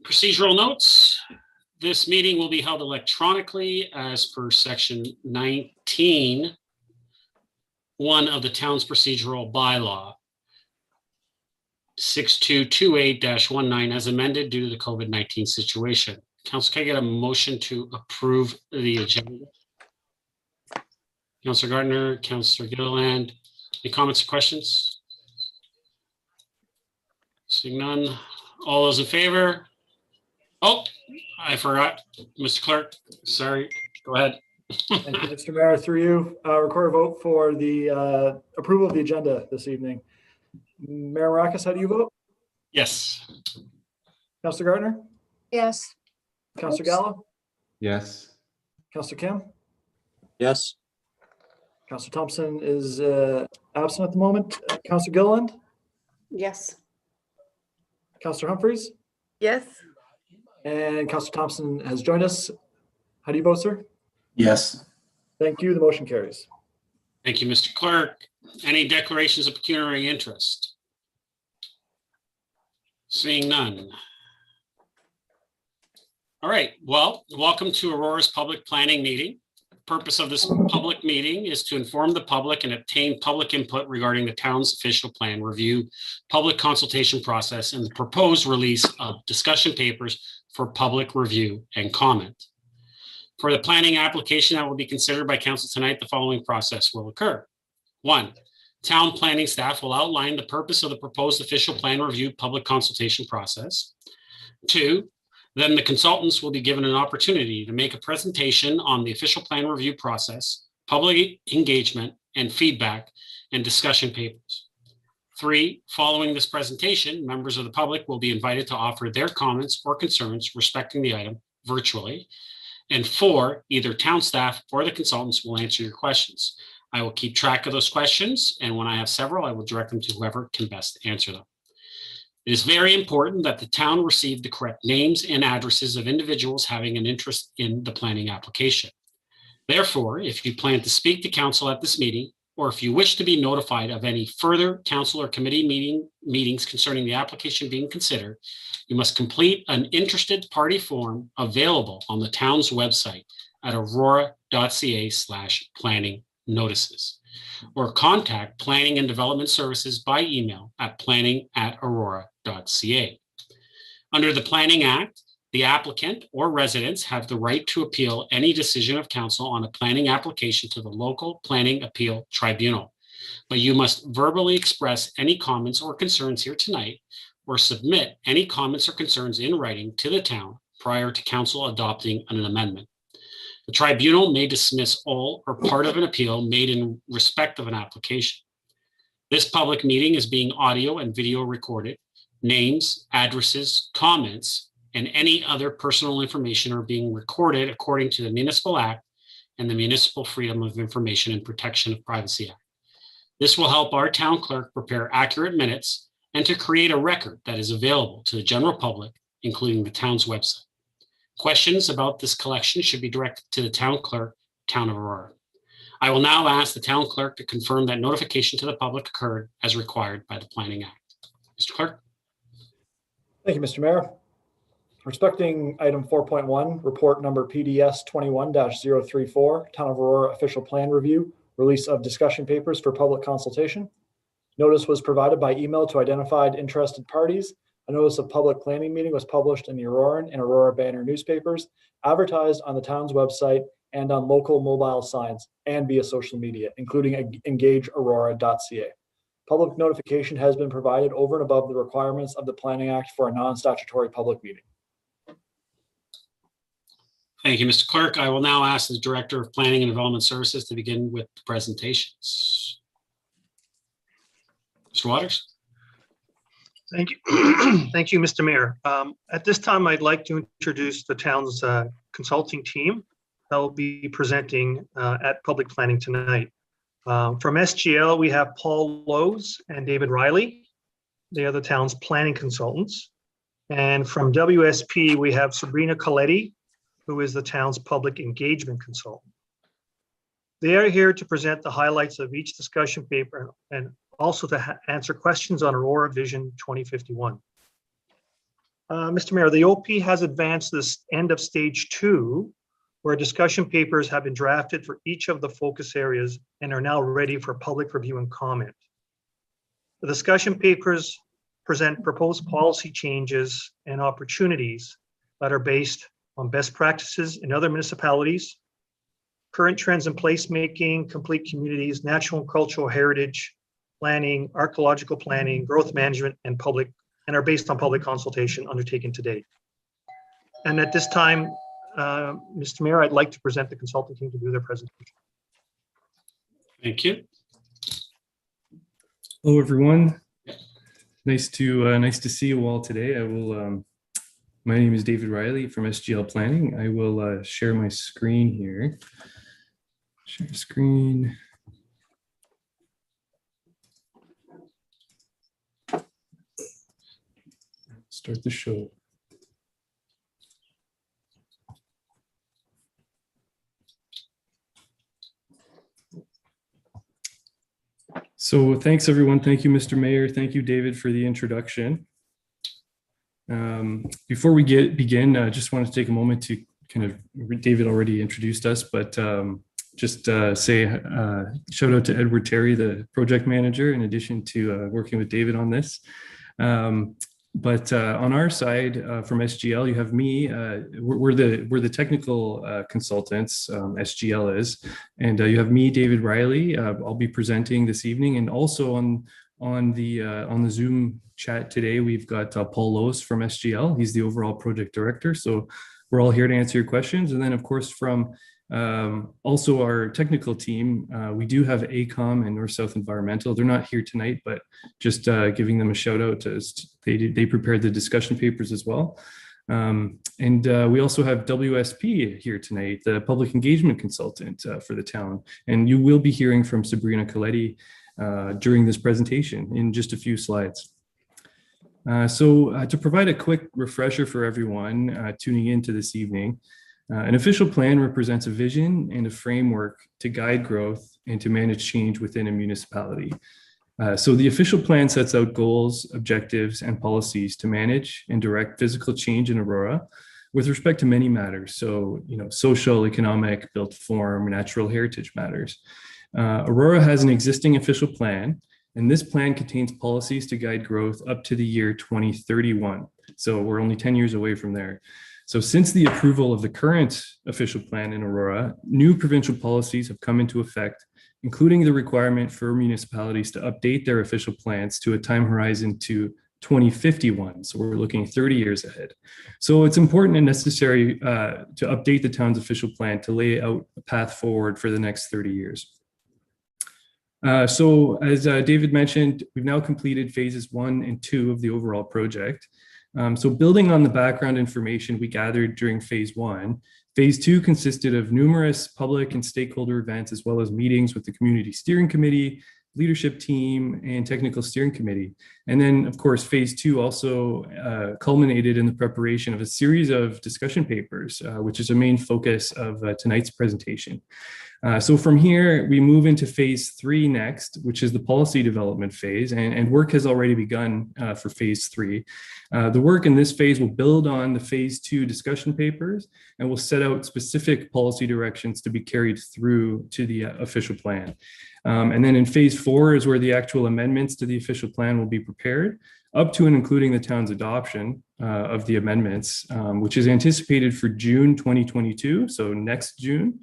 Procedural notes. This meeting will be held electronically as per section 19(1) of the town's procedural bylaw 6228-19 as amended due to the COVID-19 situation. Council, can I get a motion to approve the agenda? Councilor Gardner, Councilor Gilliland, any comments or questions? Seeing none, all those in favor? Oh, I forgot, Mr. Clerk, sorry, go ahead. Thank you, Mr. Mayor. Through you, record a vote for the approval of the agenda this evening. Mayor Maracus, how do you vote? Yes. Councilor Gardner? Yes. Councilor Gallo? Yes. Councilor Kim? Yes. Councilor Thompson is absent at the moment. Councilor Gilliland? Yes. Councilor Humphreys? Yes. And Councilor Thompson has joined us. How do you vote, sir? Yes. Thank you. The motion carries. Thank you, Mr. Clerk. Any declarations of pecuniary interest? Seeing none. All right, well, welcome to Aurora's public planning meeting. The purpose of this public meeting is to inform the public and obtain public input regarding the town's official plan review, public consultation process, and the proposed release of discussion papers for public review and comment. For the planning application that will be considered by council tonight, the following process will occur. 1, town planning staff will outline the purpose of the proposed official plan review public consultation process. 2, then the consultants will be given an opportunity to make a presentation on the official plan review process, public engagement, and feedback and discussion papers. 3, following this presentation, members of the public will be invited to offer their comments or concerns respecting the item virtually. And 4, either town staff or the consultants will answer your questions. I will keep track of those questions, and when I have several, I will direct them to whoever can best answer them. It is very important that the town receive the correct names and addresses of individuals having an interest in the planning application. Therefore, if you plan to speak to council at this meeting, or if you wish to be notified of any further council or committee meetings concerning the application being considered, you must complete an interested party form available on the town's website at aurora.ca/planning notices, or contact Planning and Development Services by email at planning@aurora.ca. Under the Planning Act, the applicant or residents have the right to appeal any decision of council on a planning application to the local planning appeal tribunal. But you must verbally express any comments or concerns here tonight, or submit any comments or concerns in writing to the town prior to council adopting an amendment. The tribunal may dismiss all or part of an appeal made in respect of an application. This public meeting is being audio and video recorded. Names, addresses, comments, and any other personal information are being recorded according to the Municipal Act and the Municipal Freedom of Information and Protection of Privacy Act. This will help our town clerk prepare accurate minutes and to create a record that is available to the general public, including the town's website. Questions about this collection should be directed to the town clerk, Town of Aurora. I will now ask the town clerk to confirm that notification to the public occurred as required by the Planning Act. Mr. Clerk. Thank you, Mr. Mayor. Respecting item 4.1, report number PDS 21-034, Town of Aurora official plan review, release of discussion papers for public consultation. Notice was provided by email to identified interested parties. A notice of public planning meeting was published in the Auroran and Aurora Banner newspapers, advertised on the town's website and on local mobile signs and via social media, including engageaurora.ca. Public notification has been provided over and above the requirements of the Planning Act for a non-statutory public meeting. Thank you, Mr. Clerk. I will now ask the Director of Planning and Development Services to begin with the presentations. Mr. Waters. Thank you. Thank you, Mr. Mayor. At this time, I'd like to introduce the town's consulting team that will be presenting at public planning tonight. From SGL, we have Paul Lowe's and David Riley. They are the town's planning consultants. And from WSP, we have Sabrina Coletti, who is the town's public engagement consultant. They are here to present the highlights of each discussion paper and also to answer questions on Aurora Vision 2051. Mr. Mayor, the OP has advanced this end of stage 2, where discussion papers have been drafted for each of the focus areas and are now ready for public review and comment. The discussion papers present proposed policy changes and opportunities that are based on best practices in other municipalities, current trends in placemaking, complete communities, natural and cultural heritage, planning, archaeological planning, growth management, and are based on public consultation undertaken to date. And at this time, Mr. Mayor, I'd like to present the consulting team to do their presentation. Thank you. Hello, everyone. Nice to see you all today. I will. My name is David Riley from SGL Planning. I will share my screen here. Share screen. Start the show. So thanks, everyone. Thank you, Mr. Mayor. Thank you, David, for the introduction. Before we begin, I just wanted to take a moment to David already introduced us, but say shout out to Edward Terry, the project manager, in addition to working with David on this. But on our side, from SGL, you have me. We're the technical consultants. SGL is, and you have me, David Riley. I'll be presenting this evening, and also on the Zoom chat today, we've got Paul Loos from SGL. He's the overall project director. So we're all here to answer your questions, and then of course from also our technical team, we do have AECOM and North South Environmental. They're not here tonight, but just giving them a shout out. They prepared the discussion papers as well. And we also have WSP here tonight, the public engagement consultant for the town. And you will be hearing from Sabrina Coletti during this presentation in just a few slides. So to provide a quick refresher for everyone tuning into this evening, an official plan represents a vision and a framework to guide growth and to manage change within a municipality. So the official plan sets out goals, objectives, and policies to manage and direct physical change in Aurora with respect to many matters. So, social, economic, built form, natural heritage matters. Aurora has an existing official plan, and this plan contains policies to guide growth up to the year 2031. So we're only 10 years away from there. So since the approval of the current official plan in Aurora, new provincial policies have come into effect, including the requirement for municipalities to update their official plans to a time horizon to 2051. So we're looking 30 years ahead. So it's important and necessary to update the town's official plan to lay out a path forward for the next 30 years. So as David mentioned, we've now completed phases 1 and 2 of the overall project. So building on the background information we gathered during phase 1, phase 2 consisted of numerous public and stakeholder events, as well as meetings with the community steering committee, leadership team, and technical steering committee. And then of course, phase 2 also culminated in the preparation of a series of discussion papers, which is a main focus of tonight's presentation. So from here, we move into phase 3 next, which is the policy development phase, and work has already begun for phase 3. The work in this phase will build on the phase 2 discussion papers and will set out specific policy directions to be carried through to the official plan. And then in phase 4 is where the actual amendments to the official plan will be prepared, up to and including the town's adoption of the amendments, which is anticipated for June 2022, so next June.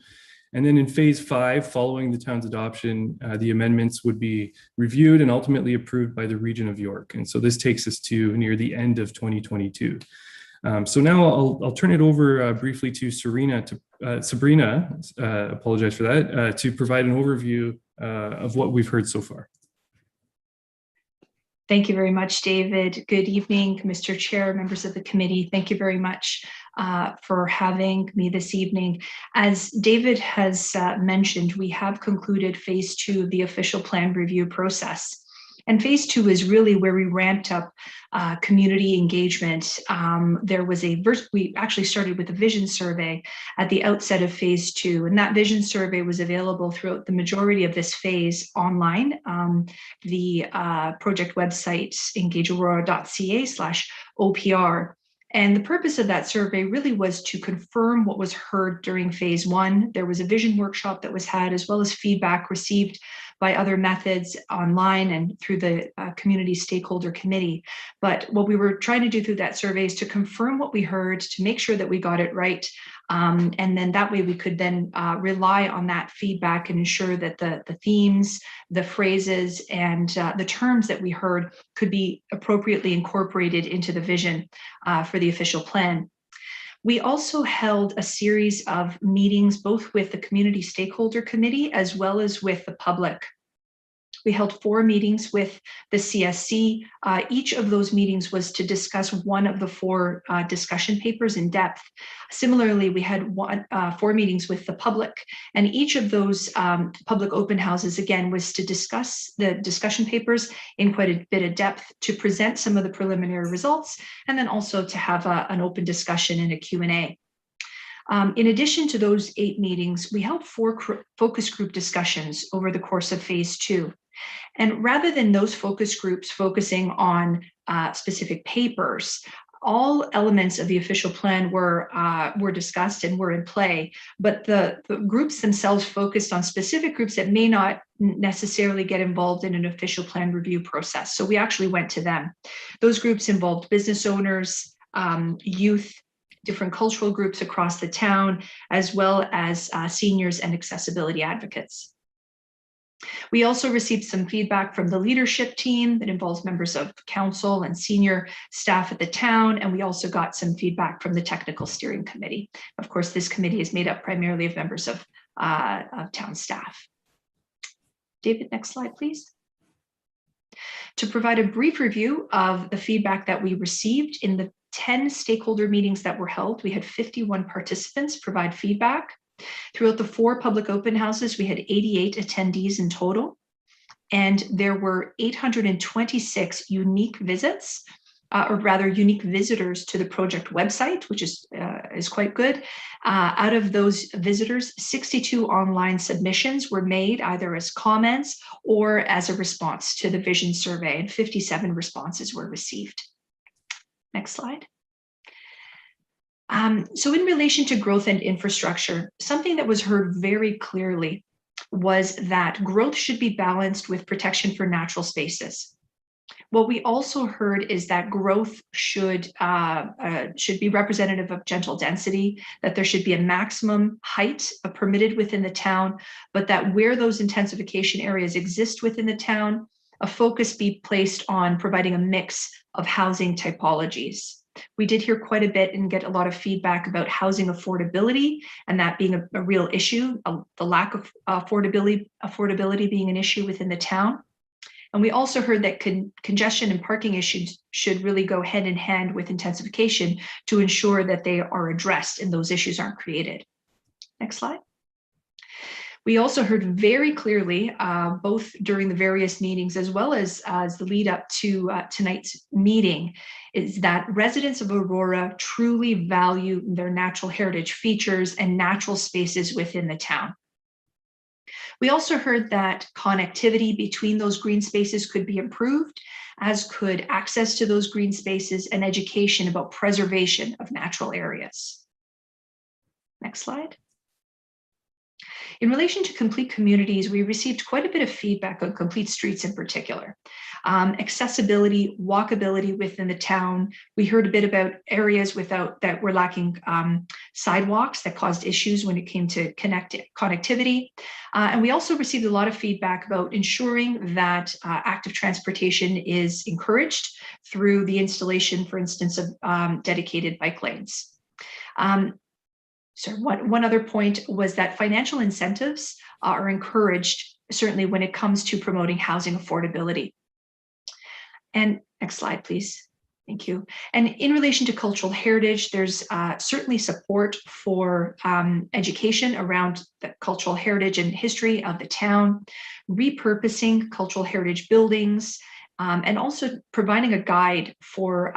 And then in phase 5, following the town's adoption, the amendments would be reviewed and ultimately approved by the Region of York. And so this takes us to near the end of 2022. So now I'll turn it over briefly to Sabrina, apologize for that, to provide an overview of what we've heard so far. Thank you very much, David. Good evening, Mr. Chair, members of the committee. Thank you very much for having me this evening. As David has mentioned, we have concluded phase 2 of the official plan review process. And phase 2 is really where we ramped up community engagement. We actually started with a vision survey at the outset of phase 2, and that vision survey was available throughout the majority of this phase online. The project website, engageaurora.ca/OPR. And the purpose of that survey really was to confirm what was heard during phase one. There was a vision workshop that was had, as well as feedback received by other methods online and through the community stakeholder committee. But what we were trying to do through that survey is to confirm what we heard, to make sure that we got it right. And then that way we could then rely on that feedback and ensure that the themes, the phrases, and the terms that we heard could be appropriately incorporated into the vision for the official plan. We also held a series of meetings, both with the community stakeholder committee as well as with the public. We held 4 meetings with the CSC. Each of those meetings was to discuss one of the 4 discussion papers in depth. Similarly, we had 4 meetings with the public, and each of those public open houses, again, was to discuss the discussion papers in quite a bit of depth, to present some of the preliminary results, and then also to have an open discussion and a Q&A. In addition to those 8 meetings, we held 4 focus group discussions over the course of phase 2. And rather than those focus groups focusing on specific papers, all elements of the official plan were discussed and were in play, but the groups themselves focused on specific groups that may not necessarily get involved in an official plan review process. So we actually went to them. Those groups involved business owners, youth, different cultural groups across the town, as well as seniors and accessibility advocates. We also received some feedback from the leadership team that involves members of council and senior staff at the town, and we also got some feedback from the technical steering committee. Of course, this committee is made up primarily of members of town staff. David, next slide, please. To provide a brief review of the feedback that we received in the 10 stakeholder meetings that were held, we had 51 participants provide feedback. Throughout the 4 public open houses, we had 88 attendees in total, and there were 826 unique visits, or rather unique visitors to the project website, which is quite good. Out of those visitors, 62 online submissions were made either as comments or as a response to the vision survey, and 57 responses were received. Next slide. So in relation to growth and infrastructure, something that was heard very clearly was that growth should be balanced with protection for natural spaces. What we also heard is that growth should be representative of gentle density, that there should be a maximum height permitted within the town, but that where those intensification areas exist within the town, a focus be placed on providing a mix of housing typologies. We did hear quite a bit and get a lot of feedback about housing affordability, and that being a real issue, the lack of affordability being an issue within the town. And we also heard that congestion and parking issues should really go hand in hand with intensification to ensure that they are addressed and those issues aren't created. Next slide. We also heard very clearly, both during the various meetings as well as the lead up to tonight's meeting, is that residents of Aurora truly value their natural heritage features and natural spaces within the town. We also heard that connectivity between those green spaces could be improved, as could access to those green spaces and education about preservation of natural areas. Next slide. In relation to complete communities, we received quite a bit of feedback on complete streets in particular. Accessibility, walkability within the town. We heard a bit about areas that were lacking sidewalks that caused issues when it came to connectivity. And we also received a lot of feedback about ensuring that active transportation is encouraged through the installation, for instance, of dedicated bike lanes. So one other point was that financial incentives are encouraged, certainly when it comes to promoting housing affordability. And next slide, please. Thank you. And in relation to cultural heritage, there's certainly support for education around the cultural heritage and history of the town, repurposing cultural heritage buildings, and also providing a guide for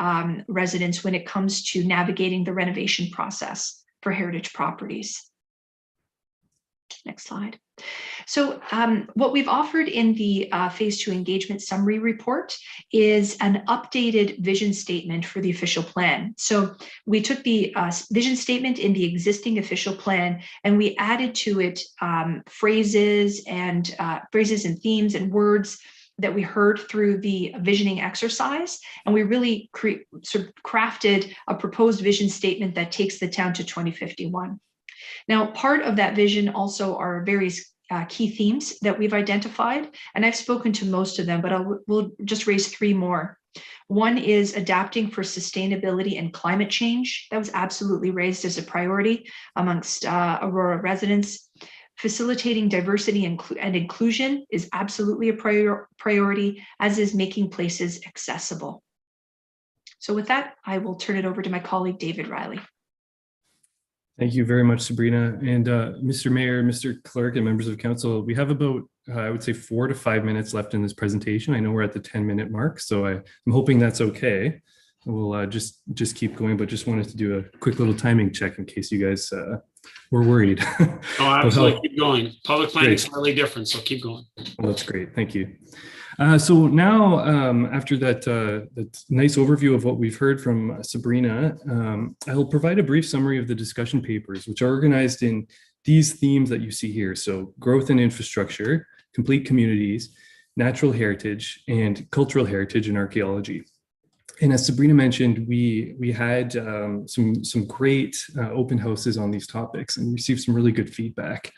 residents when it comes to navigating the renovation process for heritage properties. Next slide. So what we've offered in the Phase 2 engagement summary report is an updated vision statement for the official plan. So we took the vision statement in the existing official plan and we added to it phrases and themes and words that we heard through the visioning exercise. And we really sort of crafted a proposed vision statement that takes the town to 2051. Now, part of that vision also are various key themes that we've identified, and I've spoken to most of them, but we'll just raise 3 more. One is adapting for sustainability and climate change. That was absolutely raised as a priority amongst Aurora residents. Facilitating diversity and inclusion is absolutely a priority, as is making places accessible. So with that, I will turn it over to my colleague, David Riley. Thank you very much, Sabrina. And Mr. Mayor, Mr. Clerk, and members of council, we have about, I would say, 4 to 5 minutes left in this presentation. I know we're at the 10-minute mark, so I'm hoping that's okay. We'll just keep going, but just wanted to do a quick little timing check in case you guys were worried. Oh, absolutely. Keep going. Public planning is slightly different, so keep going. Well, that's great. Thank you. So now, after that nice overview of what we've heard from Sabrina, I'll provide a brief summary of the discussion papers, which are organized in these themes that you see here. So growth and infrastructure, complete communities, natural heritage, and cultural heritage and archaeology. And as Sabrina mentioned, we had some great open houses on these topics and received some really good feedback.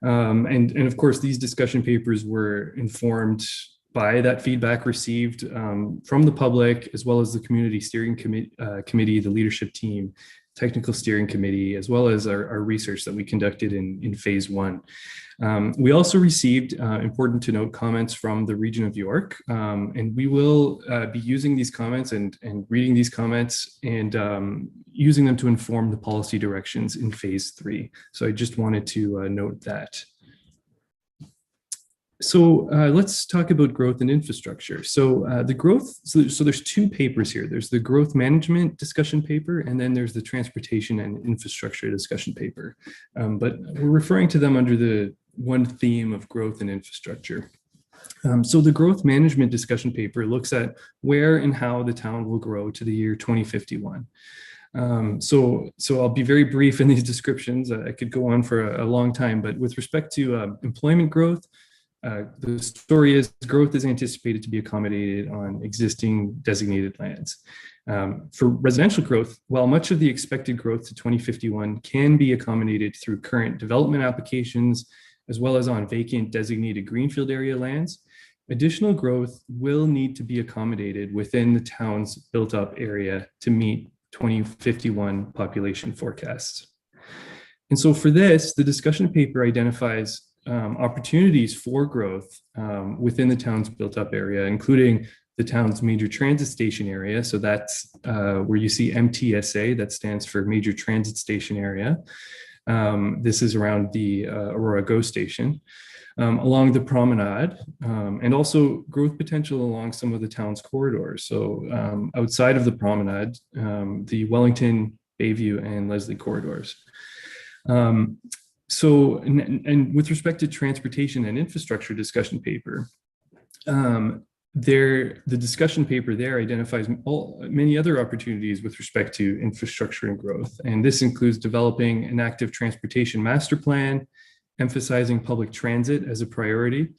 And of course, these discussion papers were informed by that feedback received from the public, as well as the community steering committee, the leadership team, technical steering committee, as well as our research that we conducted in phase 1. We also received, important to note, comments from the region of York, and we will be using these comments and reading these comments and using them to inform the policy directions in phase 3. So I just wanted to note that. So let's talk about growth and infrastructure. So the growth, so there's 2 papers here. There's the growth management discussion paper, and then there's the transportation and infrastructure discussion paper. But we're referring to them under the one theme of growth and infrastructure. So the growth management discussion paper looks at where and how the town will grow to the year 2051. So I'll be very brief in these descriptions. I could go on for a long time, but with respect to employment growth, the story is growth is anticipated to be accommodated on existing designated lands. For residential growth, while much of the expected growth to 2051 can be accommodated through current development applications, as well as on vacant designated greenfield area lands, additional growth will need to be accommodated within the town's built-up area to meet 2051 population forecasts. And so for this, the discussion paper identifies opportunities for growth within the town's built-up area, including the town's major transit station area. So that's where you see MTSA, that stands for Major Transit Station Area. This is around the Aurora GO station, along the promenade, and also growth potential along some of the town's corridors. So outside of the promenade, the Wellington, Bayview, and Leslie corridors. So, and with respect to transportation and infrastructure discussion paper, the discussion paper there identifies many other opportunities with respect to infrastructure and growth. And this includes developing an active transportation master plan, emphasizing public transit as a priority,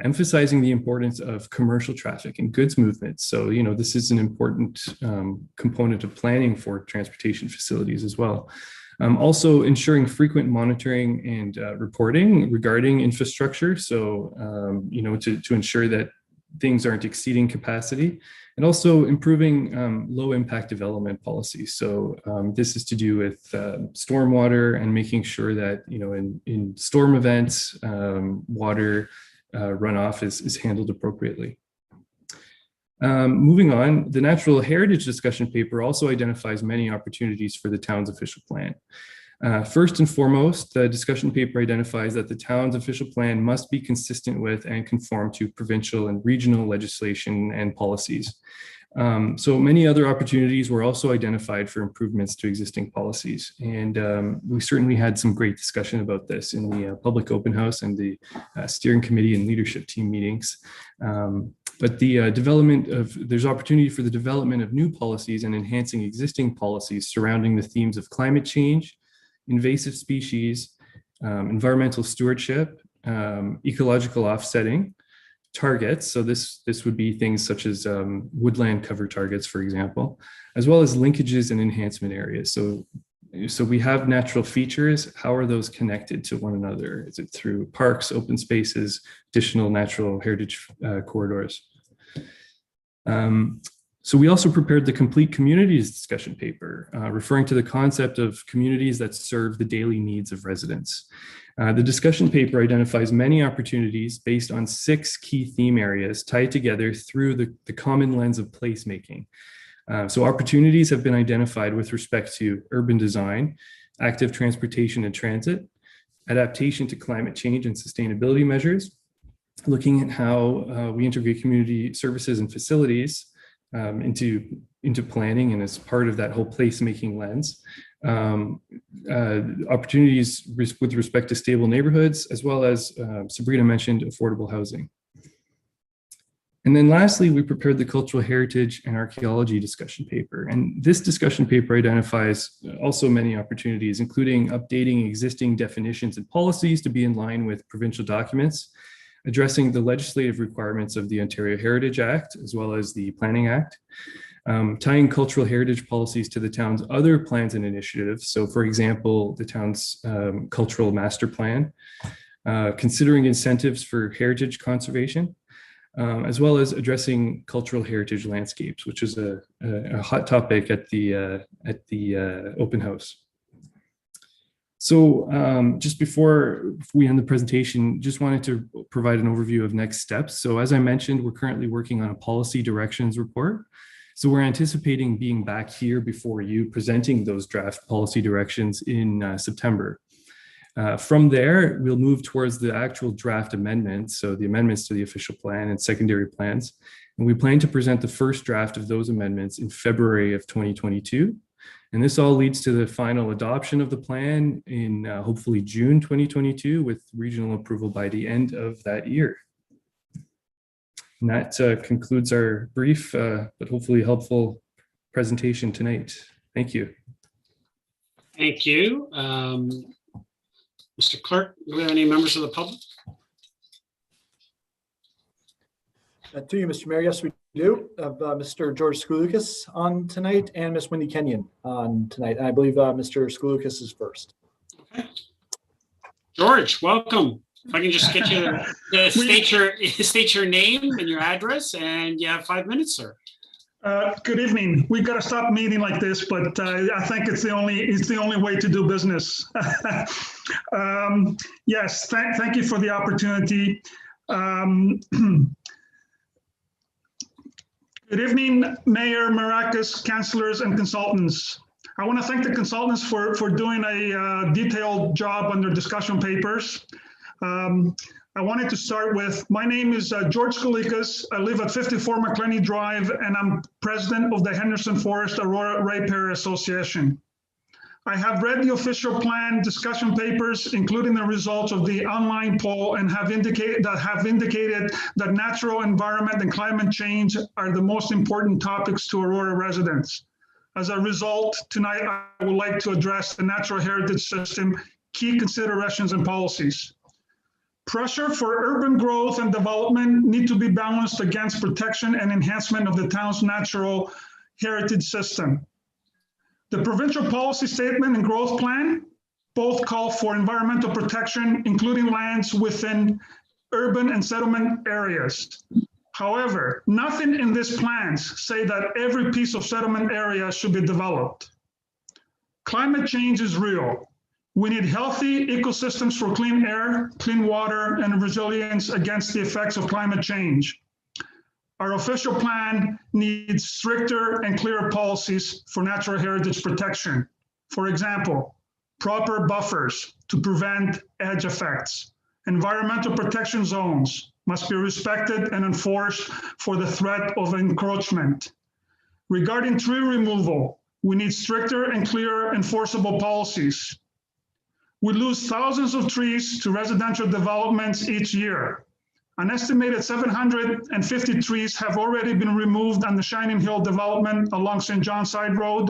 emphasizing the importance of commercial traffic and goods movements. So, this is an important component of planning for transportation facilities as well. Also ensuring frequent monitoring and reporting regarding infrastructure. So, to ensure that things aren't exceeding capacity, and also improving low impact development policies. So this is to do with stormwater and making sure that, in storm events, water runoff is handled appropriately. Moving on, the natural heritage discussion paper also identifies many opportunities for the town's official plan. First and foremost, the discussion paper identifies that the town's official plan must be consistent with and conform to provincial and regional legislation and policies. So many other opportunities were also identified for improvements to existing policies. And we certainly had some great discussion about this in the public open house and the steering committee and leadership team meetings. But the there's opportunity for the development of new policies and enhancing existing policies surrounding the themes of climate change, invasive species, environmental stewardship, ecological offsetting, targets. So this would be things such as woodland cover targets, for example, as well as linkages and enhancement areas. So we have natural features. How are those connected to one another? Is it through parks, open spaces, additional natural heritage corridors? So we also prepared the complete communities discussion paper, referring to the concept of communities that serve the daily needs of residents. The discussion paper identifies many opportunities based on 6 key theme areas tied together through the common lens of placemaking. So opportunities have been identified with respect to urban design, active transportation and transit, adaptation to climate change and sustainability measures, looking at how we integrate community services and facilities into planning and as part of that whole placemaking lens. Opportunities with respect to stable neighborhoods, as well as Sabrina mentioned, affordable housing. And then lastly, we prepared the cultural heritage and archaeology discussion paper. And this discussion paper identifies also many opportunities, including updating existing definitions and policies to be in line with provincial documents, addressing the legislative requirements of the Ontario Heritage Act, as well as the Planning Act, tying cultural heritage policies to the town's other plans and initiatives. So for example, the town's cultural master plan, considering incentives for heritage conservation, as well as addressing cultural heritage landscapes, which is a hot topic at the open house. So just before we end the presentation, just wanted to provide an overview of next steps. So as I mentioned, we're currently working on a policy directions report. So we're anticipating being back here before you presenting those draft policy directions in September. From there, we'll move towards the actual draft amendments, so the amendments to the official plan and secondary plans. And we plan to present the first draft of those amendments in February of 2022. And this all leads to the final adoption of the plan in hopefully June 2022 with regional approval by the end of that year. And that concludes our brief, but hopefully helpful presentation tonight. Thank you. Thank you. Mr. Clerk, do we have any members of the public? To you, Mr. Mayor. Yes, we do. Have Mr. George Skouloukas on tonight and Ms. Wendy Kenyon on tonight. And I believe Mr. Skouloukas is first. Okay. George, welcome. If I can just get you to state your name and your address, and you have 5 minutes, sir. Good evening. We've got to stop a meeting like this, but I think it's the only way to do business. Yes, thank you for the opportunity. Good evening, Mayor, Maracas, councillors, and consultants. I want to thank the consultants for doing a detailed job on their discussion papers. I wanted to start with, my name is George Skouloukas. I live at 54 McClenny Drive, and I'm president of the Henderson Forest Aurora Rapear Association. I have read the official plan discussion papers, including the results of the online poll, and have indicated that natural environment and climate change are the most important topics to Aurora residents. As a result, tonight I would like to address the natural heritage system, key considerations and policies. Pressure for urban growth and development need to be balanced against protection and enhancement of the town's natural heritage system. The provincial policy statement and growth plan both call for environmental protection, including lands within urban and settlement areas. However, nothing in these plans say that every piece of settlement area should be developed. Climate change is real. We need healthy ecosystems for clean air, clean water, and resilience against the effects of climate change. Our official plan needs stricter and clearer policies for natural heritage protection. For example, proper buffers to prevent edge effects. Environmental protection zones must be respected and enforced for the threat of encroachment. Regarding tree removal, we need stricter and clearer enforceable policies. We lose thousands of trees to residential developments each year. An estimated 750 trees have already been removed on the Shining Hill development along St. John Side Road,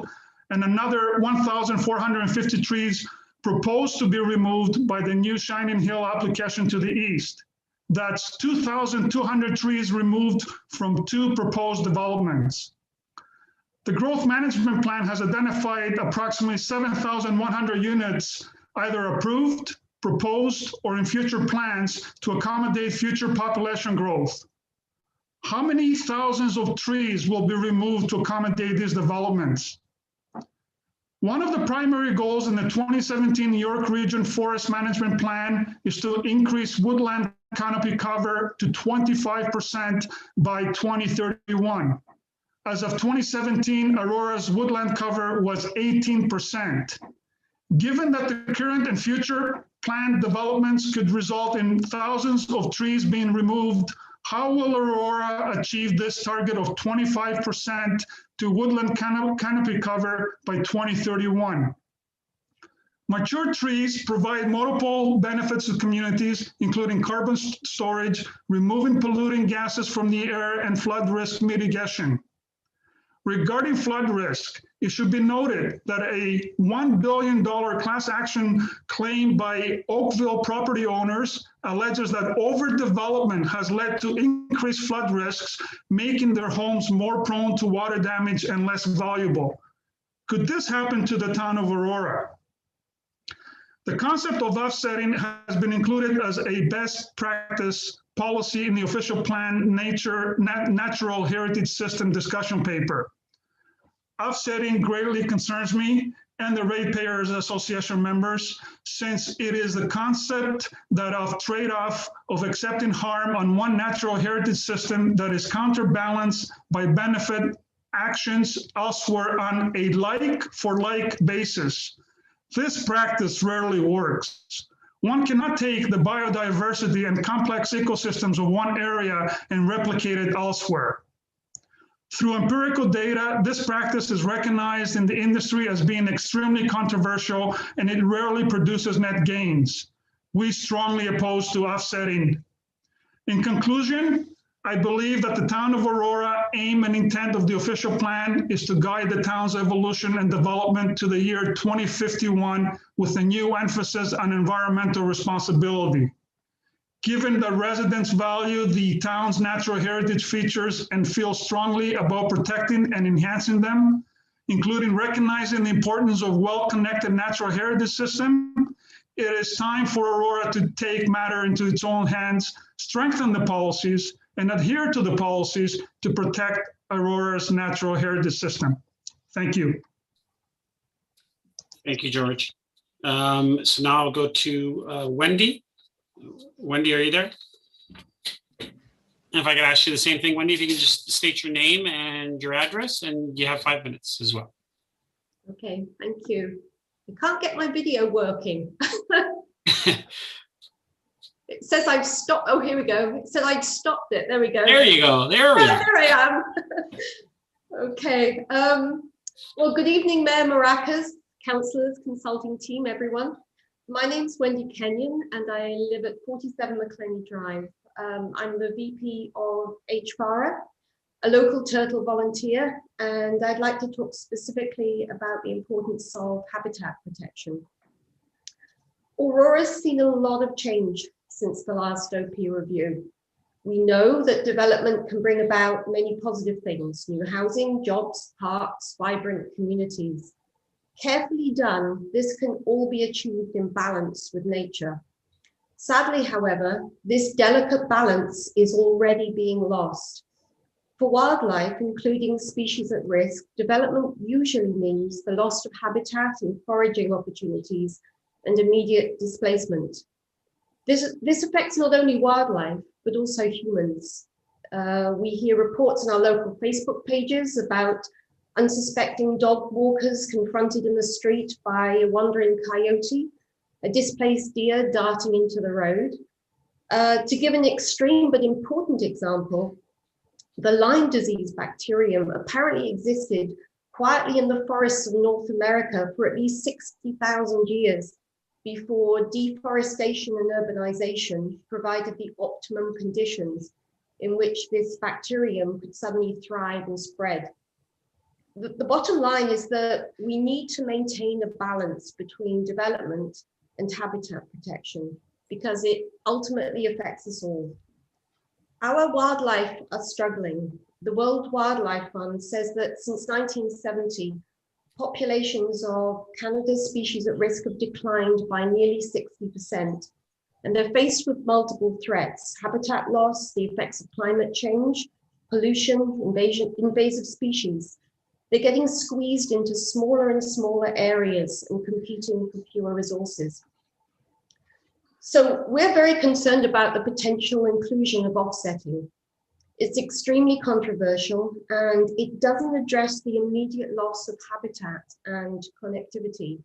and another 1,450 trees proposed to be removed by the new Shining Hill application to the east. That's 2,200 trees removed from 2 proposed developments. The growth management plan has identified approximately 7,100 units either approved, proposed, or in future plans to accommodate future population growth. How many thousands of trees will be removed to accommodate these developments? One of the primary goals in the 2017 New York Region Forest Management Plan is to increase woodland canopy cover to 25% by 2031. As of 2017, Aurora's woodland cover was 18%. Given that the current and future planned developments could result in thousands of trees being removed, how will Aurora achieve this target of 25% to woodland canopy cover by 2031? Mature trees provide multiple benefits to communities, including carbon storage, removing polluting gases from the air, and flood risk mitigation. Regarding flood risk, it should be noted that a $1 billion class action claim by Oakville property owners alleges that overdevelopment has led to increased flood risks, making their homes more prone to water damage and less valuable. Could this happen to the town of Aurora? The concept of offsetting has been included as a best practice policy in the official plan Natural Heritage System discussion paper. Offsetting greatly concerns me and the Ratepayers Association members, since it is the concept that of trade-off of accepting harm on one natural heritage system that is counterbalanced by benefit actions elsewhere on a like-for-like basis. This practice rarely works. One cannot take the biodiversity and complex ecosystems of one area and replicate it elsewhere. Through empirical data, this practice is recognized in the industry as being extremely controversial, and it rarely produces net gains. We strongly oppose to offsetting. In conclusion, I believe that the town of Aurora aim and intent of the official plan is to guide the town's evolution and development to the year 2051 with a new emphasis on environmental responsibility. Given that residents value the town's natural heritage features and feel strongly about protecting and enhancing them, including recognizing the importance of well-connected natural heritage system, it is time for Aurora to take matter into its own hands, strengthen the policies, and adhere to the policies to protect Aurora's natural heritage system. Thank you. Thank you, George. So now I'll go to Wendy. Wendy, are you there? And if I could ask you the same thing, Wendy, if you can just state your name and your address, and you have 5 minutes as well. Okay, thank you. I can't get my video working. It says I've stopped. Oh, here we go. It said I'd stopped it. There we go. There you go. There we go. There I am. Okay. Well, good evening, Mayor Maracas, councillors, consulting team, everyone. My name's Wendy Kenyon, and I live at 47 McClenny Drive. I'm the VP of HFARA, a local turtle volunteer, and I'd like to talk specifically about the importance of habitat protection. Aurora's seen a lot of change since the last OP review. We know that development can bring about many positive things: new housing, jobs, parks, vibrant communities. Carefully done, this can all be achieved in balance with nature. Sadly, however, this delicate balance is already being lost. For wildlife, including species at risk, development usually means the loss of habitat and foraging opportunities and immediate displacement. This affects not only wildlife, but also humans. We hear reports on our local Facebook pages about unsuspecting dog walkers confronted in the street by a wandering coyote, a displaced deer darting into the road. To give an extreme but important example, The Lyme disease bacterium apparently existed quietly in the forests of North America for at least 60,000 years before deforestation and urbanization provided the optimum conditions in which this bacterium could suddenly thrive and spread. The bottom line is that we need to maintain a balance between development and habitat protection because it ultimately affects us all. Our wildlife are struggling. The World Wildlife Fund says that since 1970, populations of Canada's species at risk have declined by nearly 60%. And they're faced with multiple threats: habitat loss, the effects of climate change, pollution, invasive species. They're getting squeezed into smaller and smaller areas and competing for fewer resources. So we're very concerned about the potential inclusion of offsetting. It's extremely controversial and it doesn't address the immediate loss of habitat and connectivity.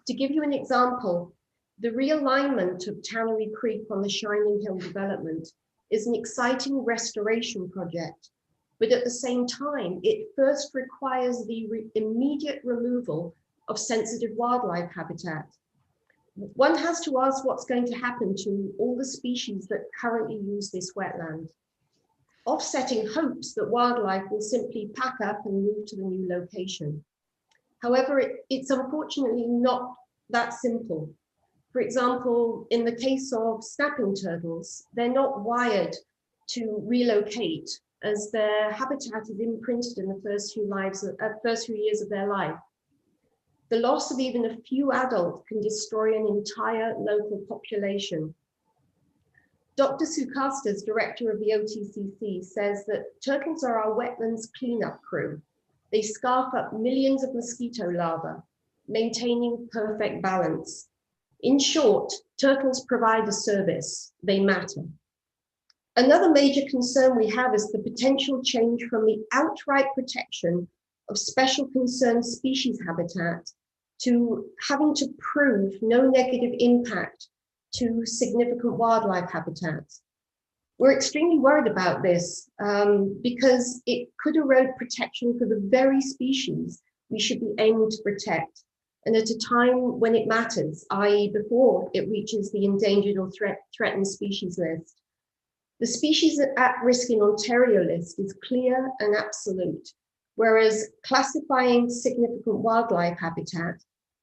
To give you an example, the realignment of Tannery Creek on the Shining Hill development is an exciting restoration project, but at the same time, it first requires the immediate removal of sensitive wildlife habitat. One has to ask what's going to happen to all the species that currently use this wetland. Offsetting hopes that wildlife will simply pack up and move to the new location. However, it's unfortunately not that simple. For example, in the case of snapping turtles, they're not wired to relocate as their habitat is imprinted in the first few years of their life. The loss of even a few adults can destroy an entire local population. Dr. Sue Castas, director of the OTCC, says that turtles are our wetlands cleanup crew. They scarf up millions of mosquito larvae, maintaining perfect balance. In short, turtles provide a service. They matter. Another major concern we have is the potential change from the outright protection of special concern species habitat to having to prove no negative impact to significant wildlife habitats. We're extremely worried about this because it could erode protection for the very species we should be aiming to protect, and at a time when it matters, i.e. before it reaches the endangered or threatened species list. The species at risk in Ontario list is clear and absolute, whereas classifying significant wildlife habitat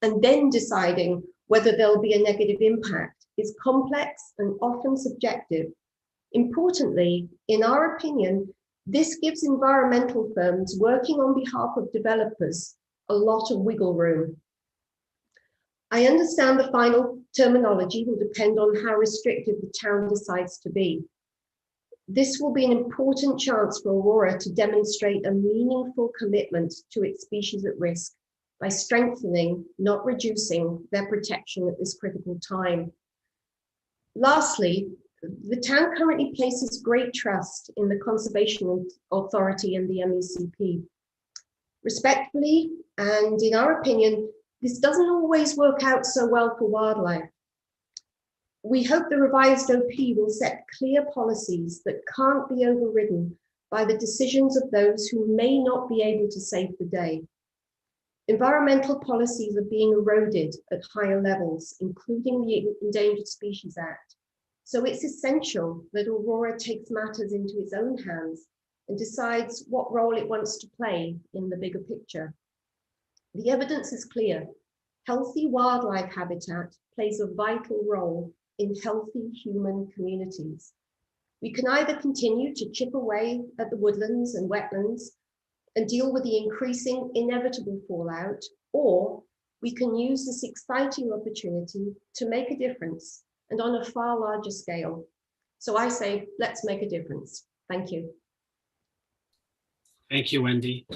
and then deciding whether there'll be a negative impact is complex and often subjective. Importantly, in our opinion, this gives environmental firms working on behalf of developers a lot of wiggle room. I understand the final terminology will depend on how restrictive the town decides to be. This will be an important chance for Aurora to demonstrate a meaningful commitment to its species at risk by strengthening, not reducing, their protection at this critical time. Lastly, the town currently places great trust in the Conservation Authority and the MECP. Respectfully, and in our opinion, this doesn't always work out so well for wildlife. We hope the revised OP will set clear policies that can't be overridden by the decisions of those who may not be able to save the day. Environmental policies are being eroded at higher levels, including the Endangered Species Act. So it's essential that Aurora takes matters into its own hands and decides what role it wants to play in the bigger picture. The evidence is clear. Healthy wildlife habitat plays a vital role in healthy human communities. We can either continue to chip away at the woodlands and wetlands and deal with the increasing inevitable fallout, or we can use this exciting opportunity to make a difference, and on a far larger scale. So I say, let's make a difference. Thank you. Thank you, Wendy.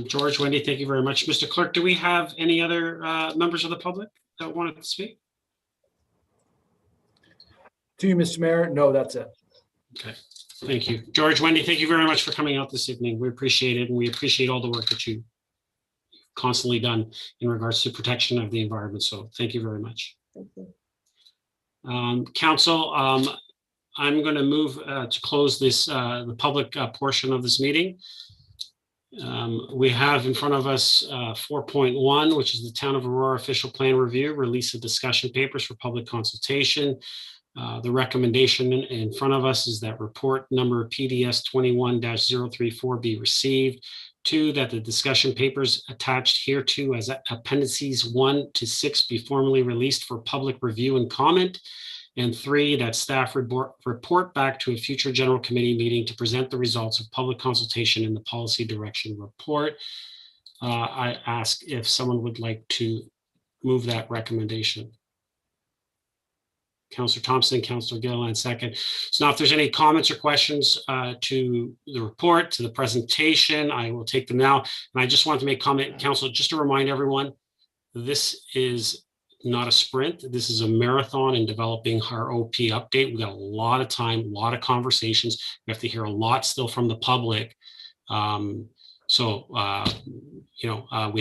George, Wendy, thank you very much. Mr. Clerk, do we have any other members of the public that wanted to speak? To you, Mr. Mayor, no, that's it. Okay, thank you. George, Wendy, thank you very much for coming out this evening. We appreciate it, and we appreciate all the work that you've constantly done in regards to protection of the environment. So thank you very much. Thank you. Council, I'm going to move to close this, the public portion of this meeting. We have in front of us 4.1, which is the Town of Aurora Official Plan Review, release of discussion papers for public consultation. The recommendation in front of us is that report number PDS 21-034 be received. 2, that the discussion papers attached hereto as appendices 1 to 6 be formally released for public review and comment. And 3, that staff report back to a future general committee meeting to present the results of public consultation in the policy direction report. I ask if someone would like to move that recommendation. Councillor Thompson, Councillor Gilliland, second. So now if there's any comments or questions to the report, to the presentation, I will take them now. And I just want to make comment, Council, just to remind everyone, this is not a sprint. This is a marathon in developing our OP update. We got a lot of time, a lot of conversations. We have to hear a lot still from the public. We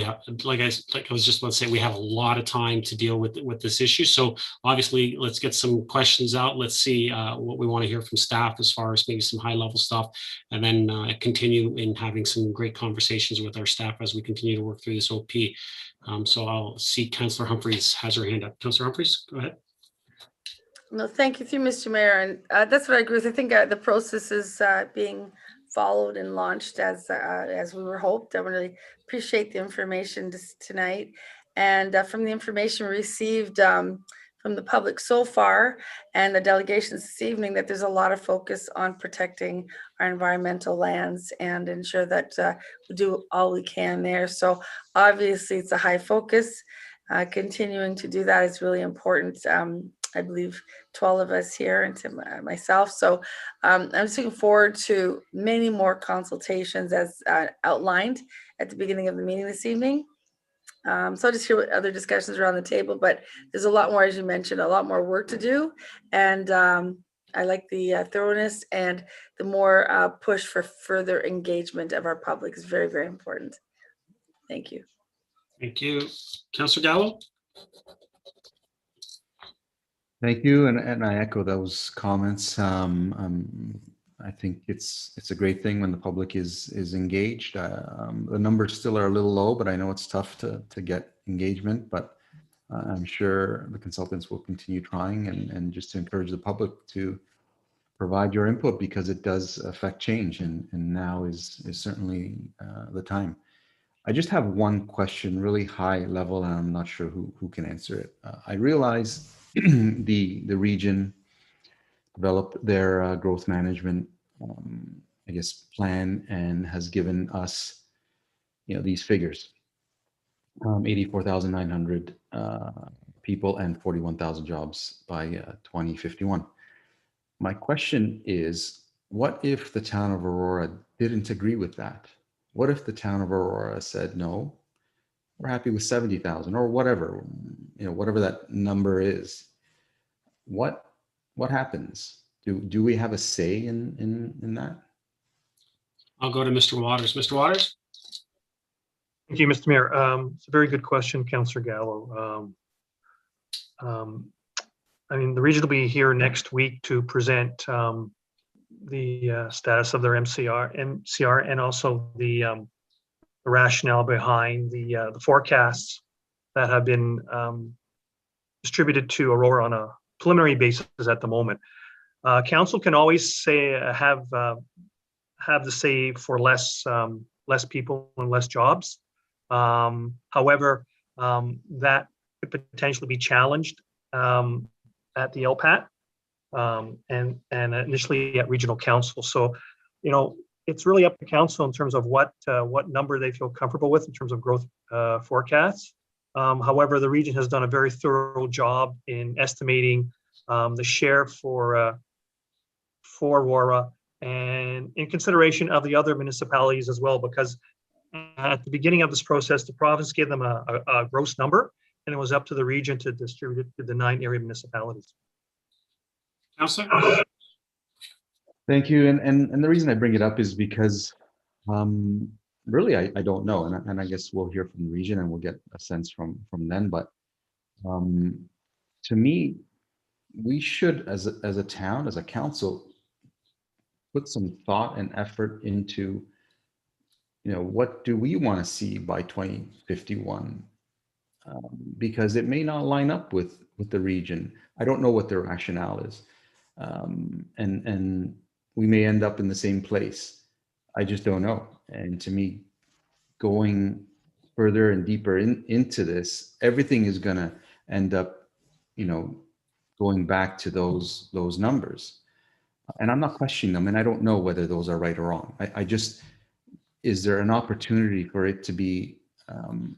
have, like I was just about to say, we have a lot of time to deal with this issue. So obviously, let's get some questions out. Let's see what we want to hear from staff as far as maybe some high level stuff, and then continue in having some great conversations with our staff as we continue to work through this OP. So I'll see Councillor Humphreys has her hand up. Councillor Humphreys, go ahead. No, thank you, Mr. Mayor. And that's what I agree with. I think the process is being followed and launched as we were hoped. I really appreciate the information tonight. And from the information received from the public so far and the delegations this evening, that there's a lot of focus on protecting our environmental lands and ensure that we do all we can there. So obviously it's a high focus. Continuing to do that is really important. I believe to all of us here and to myself. So I'm just looking forward to many more consultations as outlined at the beginning of the meeting this evening. So I'll just hear what other discussions are on the table, but there's a lot more, as you mentioned, a lot more work to do. And I like the thoroughness, and the more push for further engagement of our public is very, very important. Thank you. Thank you. Councillor Gallo? Thank you, and I echo those comments. I think it's a great thing when the public is engaged. The numbers still are a little low, but I know it's tough to get engagement. But I'm sure the consultants will continue trying, and just to encourage the public to provide your input, because it does affect change, and now is certainly the time. I just have one question, really high level, and I'm not sure who can answer it. I realize the region developed their growth management, plan, and has given us, these figures: 84,900 people and 41,000 jobs by 2051. My question is, what if the town of Aurora didn't agree with that? What if the town of Aurora said, no, we're happy with 70,000 or whatever, whatever that number is? What happens? Do we have a say in that? I'll go to Mr. Waters. Mr. Waters? Thank you, Mr. Mayor. It's a very good question, Councillor Gallo. The region will be here next week to present the status of their MCR and also the rationale behind the forecasts that have been distributed to Aurora on a preliminary basis at the moment. Council can always say have the say for less people and less jobs. However, that could potentially be challenged at the LPAT and initially at regional council. So, it's really up to council in terms of what number they feel comfortable with in terms of growth forecasts. However, the region has done a very thorough job in estimating the share for Aurora, and in consideration of the other municipalities as well, because at the beginning of this process, the province gave them a gross number, and it was up to the region to distribute it to the 9 area municipalities. Councillor? Thank you. And the reason I bring it up is because really I don't know, and I guess we'll hear from the region and we'll get a sense from them. But to me, we should, as a town, as a council, put some thought and effort into, what do we want to see by 2051? Because it may not line up with the region. I don't know what their rationale is. And we may end up in the same place. I just don't know. And to me, going further and deeper into this, everything is going to end up, going back to those numbers. And I'm not questioning them, and I don't know whether those are right or wrong. I just, is there an opportunity for it to be, an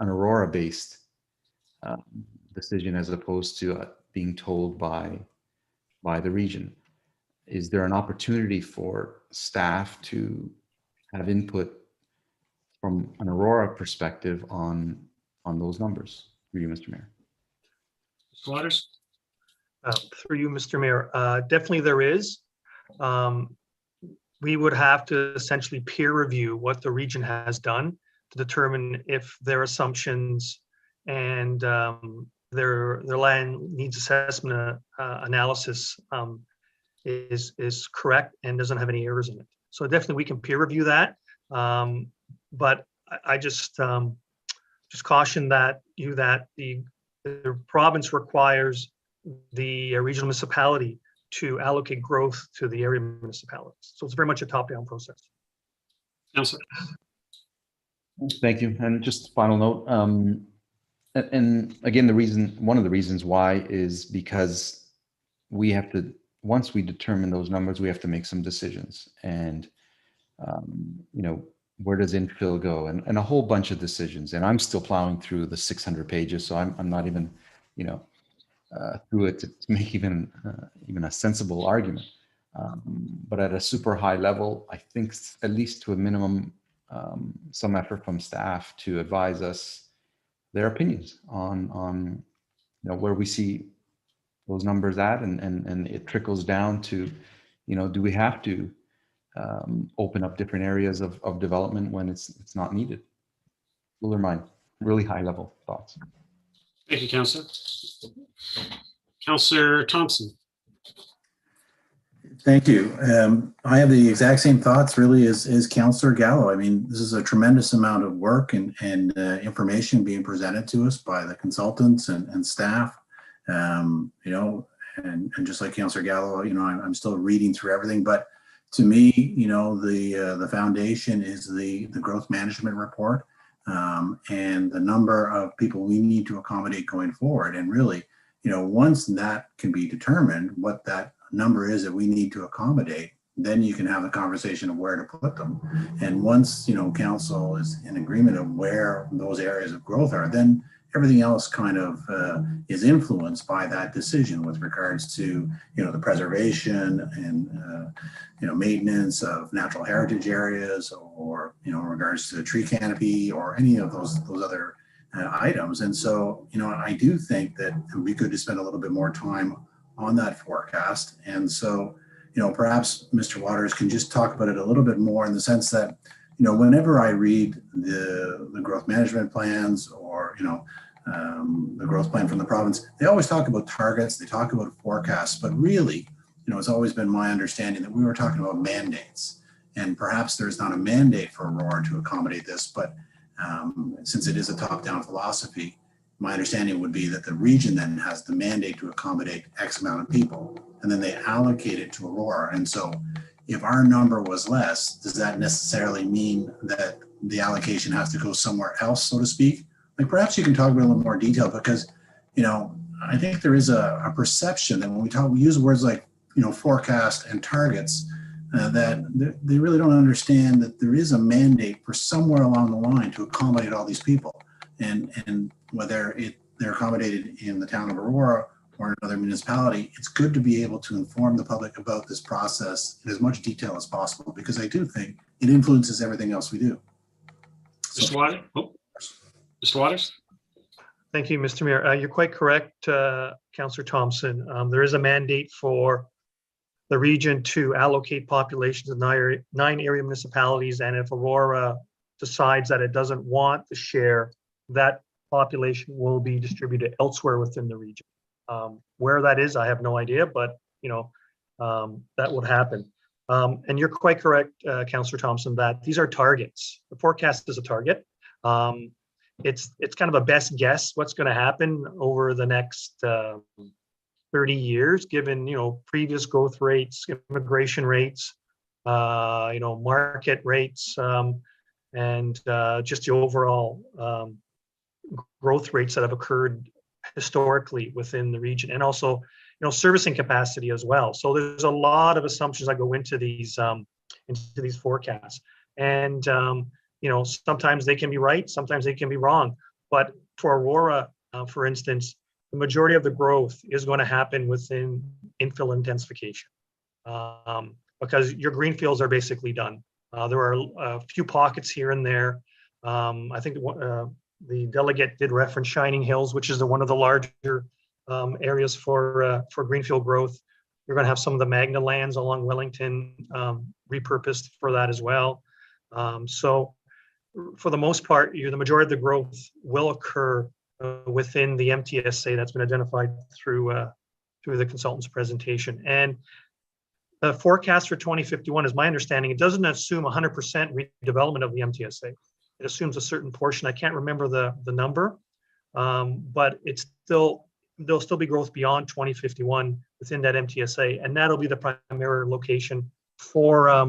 Aurora-based decision as opposed to being told by the region? Is there an opportunity for staff to have input from an Aurora perspective on those numbers? Through you, Mr. Mayor. Mr. Waters? Through you, Mr. Mayor, definitely there is. We would have to essentially peer review what the region has done to determine if their assumptions and their land needs assessment analysis is correct and doesn't have any errors in it. So definitely we can peer review that. But I just caution that the province requires the regional municipality to allocate growth to the area municipalities. So it's very much a top-down process. Councilor? Thank you. And just final note, and again, one of the reasons why is because we have to, once we determine those numbers, we have to make some decisions. And, where does infill go? And a whole bunch of decisions. And I'm still plowing through the 600 pages, so I'm not even, through it to make even a sensible argument. But at a super high level, I think at least to a minimum, some effort from staff to advise us their opinions on where we see those numbers at, and it trickles down to, do we have to open up different areas of development when it's not needed? Those are my really high level thoughts. Thank you, Councilor. Councilor Thompson? Thank you. I have the exact same thoughts really as Councillor Gallo. I mean, this is a tremendous amount of work and information being presented to us by the consultants and staff. And just like Councillor Gallo, I'm still reading through everything. But to me, the foundation is the growth management report and the number of people we need to accommodate going forward. And really, once that can be determined, what that number is that we need to accommodate, then you can have a conversation of where to put them. And once, council is in agreement of where those areas of growth are, then everything else kind of is influenced by that decision with regards to, the preservation and, maintenance of natural heritage areas, or, in regards to the tree canopy or any of those other items. And so, I do think that we could spend a little bit more time on that forecast. And so, perhaps Mr. Waters can just talk about it a little bit more in the sense that, whenever I read the growth management plans or, the growth plan from the province, they always talk about targets, they talk about forecasts, but really, it's always been my understanding that we were talking about mandates. And perhaps there's not a mandate for Aurora to accommodate this, but since it is a top-down philosophy, my understanding would be that the region then has the mandate to accommodate X amount of people, and then they allocate it to Aurora. And so if our number was less, does that necessarily mean that the allocation has to go somewhere else, so to speak? Like, perhaps you can talk about a little more detail, because, I think there is a perception that when we use words like, forecast and targets, that they really don't understand that there is a mandate for somewhere along the line to accommodate all these people. And whether they're accommodated in the town of Aurora or in another municipality, it's good to be able to inform the public about this process in as much detail as possible, because I do think it influences everything else we do. Mr. Waters? Mr. Waters? Thank you, Mr. Mayor. You're quite correct, Councillor Thompson. There is a mandate for the region to allocate populations of 9 area municipalities, and if Aurora decides that it doesn't want to share, that population will be distributed elsewhere within the region. Where that is, I have no idea, but that would happen. And you're quite correct, Councillor Thompson, that these are targets. The forecast is a target. It's kind of a best guess what's going to happen over the next 30 years, given previous growth rates, immigration rates, market rates, and just the overall growth rates that have occurred historically within the region, and also servicing capacity as well. So there's a lot of assumptions that go into these forecasts, and sometimes they can be right, sometimes they can be wrong. But for Aurora, for instance, the majority of the growth is going to happen within infill intensification, because your greenfields are basically done. There are a few pockets here and there. I think the delegate did reference Shining Hills, which is one of the larger areas for greenfield growth. You're going to have some of the Magna lands along Wellington repurposed for that as well. So for the most part, the majority of the growth will occur within the MTSA that's been identified through the consultant's presentation. And the forecast for 2051 is my understanding. It doesn't assume 100% redevelopment of the MTSA. It assumes a certain portion. I can't remember the number, but there'll still be growth beyond 2051 within that MTSA, and that'll be the primary location for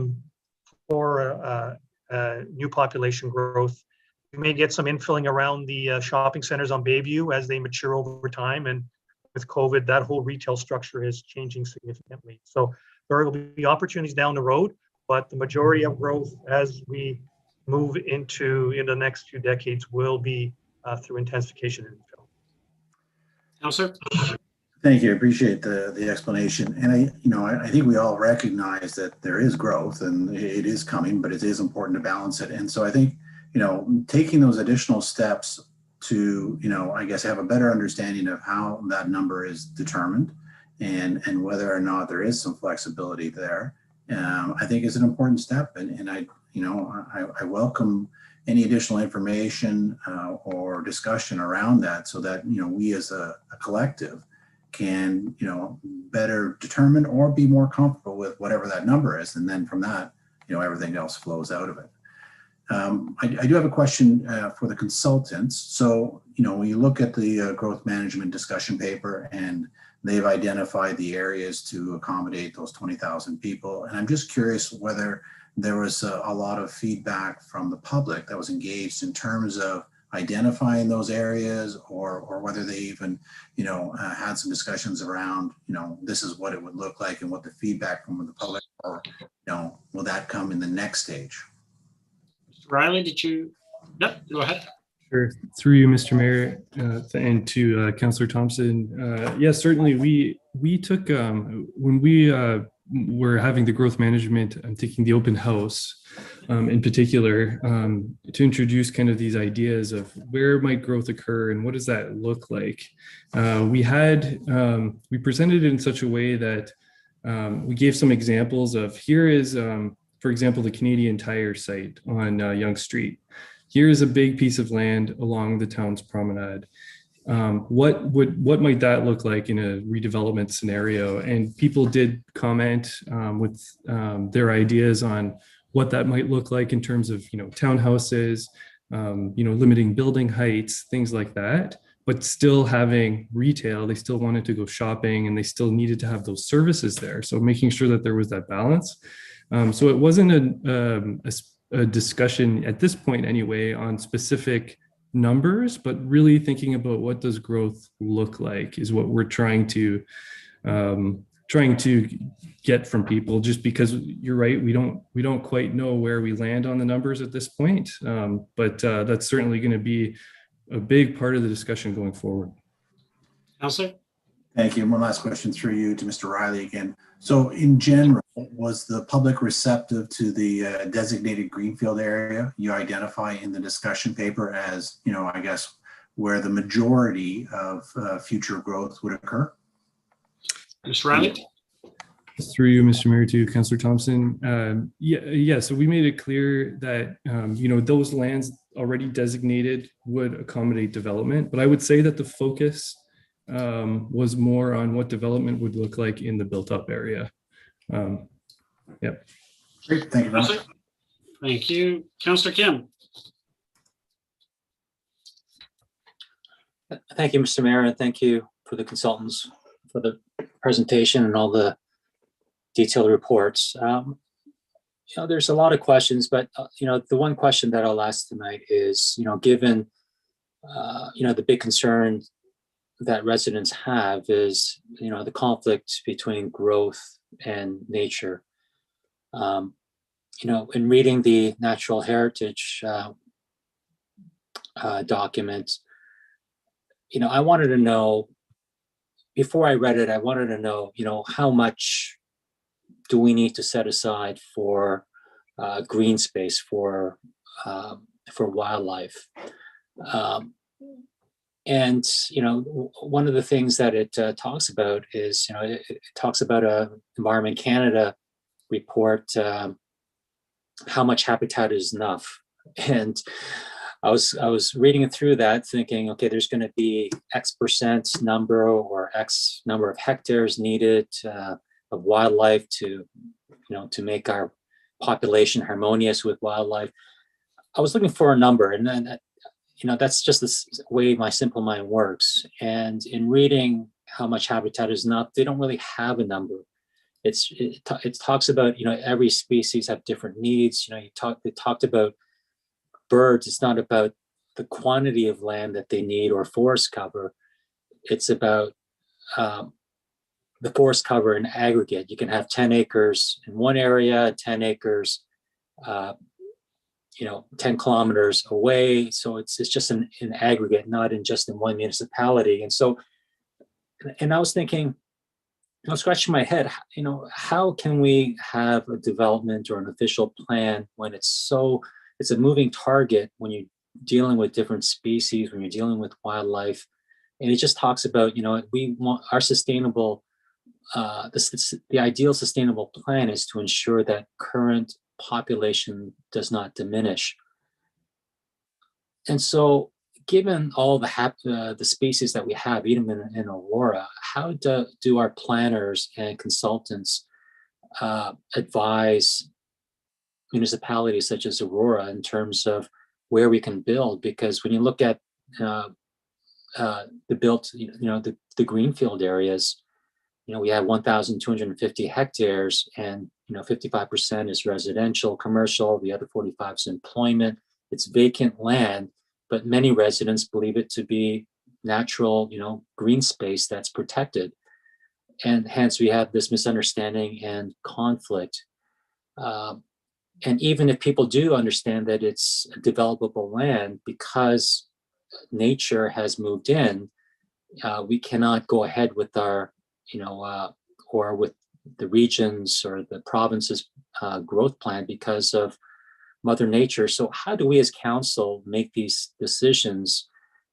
new population growth. We may get some infilling around the shopping centers on Bayview as they mature over time, and with COVID, that whole retail structure is changing significantly. So there will be opportunities down the road, but the majority of growth as we move into the next few decades will be through intensification and infill. Councillor? Thank you. I appreciate the explanation. And I think we all recognize that there is growth and it is coming, but it is important to balance it. And so I think, taking those additional steps to, I guess, have a better understanding of how that number is determined and whether or not there is some flexibility there, I think is an important step. And I welcome any additional information or discussion around that, so that we as a collective can better determine or be more comfortable with whatever that number is, and then from that everything else flows out of it. I do have a question for the consultants. So when you look at the growth management discussion paper, and they've identified the areas to accommodate those 20,000 people, and I'm just curious whether there was a lot of feedback from the public that was engaged in terms of identifying those areas, or whether they even, had some discussions around, this is what it would look like, and what the feedback from the public, or, will that come in the next stage? Mr. Riley, did you? Yep, go ahead. Sure. Through you, Mr. Mayor, and to Councillor Thompson. Yes, certainly we took, when we were having the growth management, I'm taking the open house in particular, to introduce kind of these ideas of where might growth occur and what does that look like. We presented it in such a way that we gave some examples of, here is, for example, the Canadian Tire site on Yonge Street. Here is a big piece of land along the town's promenade. What might that look like in a redevelopment scenario? And people did comment with their ideas on what that might look like in terms of townhouses, limiting building heights, things like that. But still having retail, they still wanted to go shopping, and they still needed to have those services there. So making sure that there was that balance. So it wasn't a discussion at this point anyway on specific numbers, but really thinking about what does growth look like is what we're trying to get from people. Just because you're right, we don't quite know where we land on the numbers at this point, but that's certainly going to be a big part of the discussion going forward. Councillor? Thank you. And one last question through you to Mr. Riley again. So in general, was the public receptive to the designated greenfield area you identify in the discussion paper as, I guess, where the majority of future growth would occur? Mr. Riley? Through you, Mr. Mayor, to Councillor Thompson. Yeah. So we made it clear that, those lands already designated would accommodate development. But I would say that the focus was more on what development would look like in the built-up area. Yep. Great, thank you very much. Thank you. Councillor Kim. Thank you, Mr. Mayor, and thank you for the consultants for the presentation and all the detailed reports. There's a lot of questions, but the one question that I'll ask tonight is, given the big concern that residents have is, the conflict between growth and nature. In reading the natural heritage document, I wanted to know, before I read it, I wanted to know, how much do we need to set aside for green space for wildlife? And one of the things that it talks about is, it talks about a Environment Canada report, how much habitat is enough. And I was reading through that thinking, okay, there's going to be X percent number or X number of hectares needed of wildlife to make our population harmonious with wildlife. I was looking for a number, and then, that's just the way my simple mind works. And in reading how much habitat is enough, they don't really have a number. It talks about, every species have different needs. They talked about birds. It's not about the quantity of land that they need or forest cover. It's about the forest cover in aggregate. You can have 10 acres in one area, 10 acres, 10 kilometers away. So it's just in aggregate, not just in one municipality. And so, and I was thinking, I was scratching my head, how can we have a development or an official plan when it's a moving target when you're dealing with different species, when you're dealing with wildlife. And it just talks about, we want our sustainable, the ideal sustainable plan is to ensure that current population does not diminish. And so, given all the species that we have, even in Aurora, how do our planners and consultants advise municipalities such as Aurora in terms of where we can build? Because when you look at the greenfield areas, we have 1,250 hectares, and 55% is residential, commercial. The other 45 is employment. It's vacant land, but many residents believe it to be natural, green space that's protected, and hence we have this misunderstanding and conflict. And even if people do understand that it's developable land, because nature has moved in, we cannot go ahead with our, or with the regions or the province's growth plan because of Mother Nature. So how do we as council make these decisions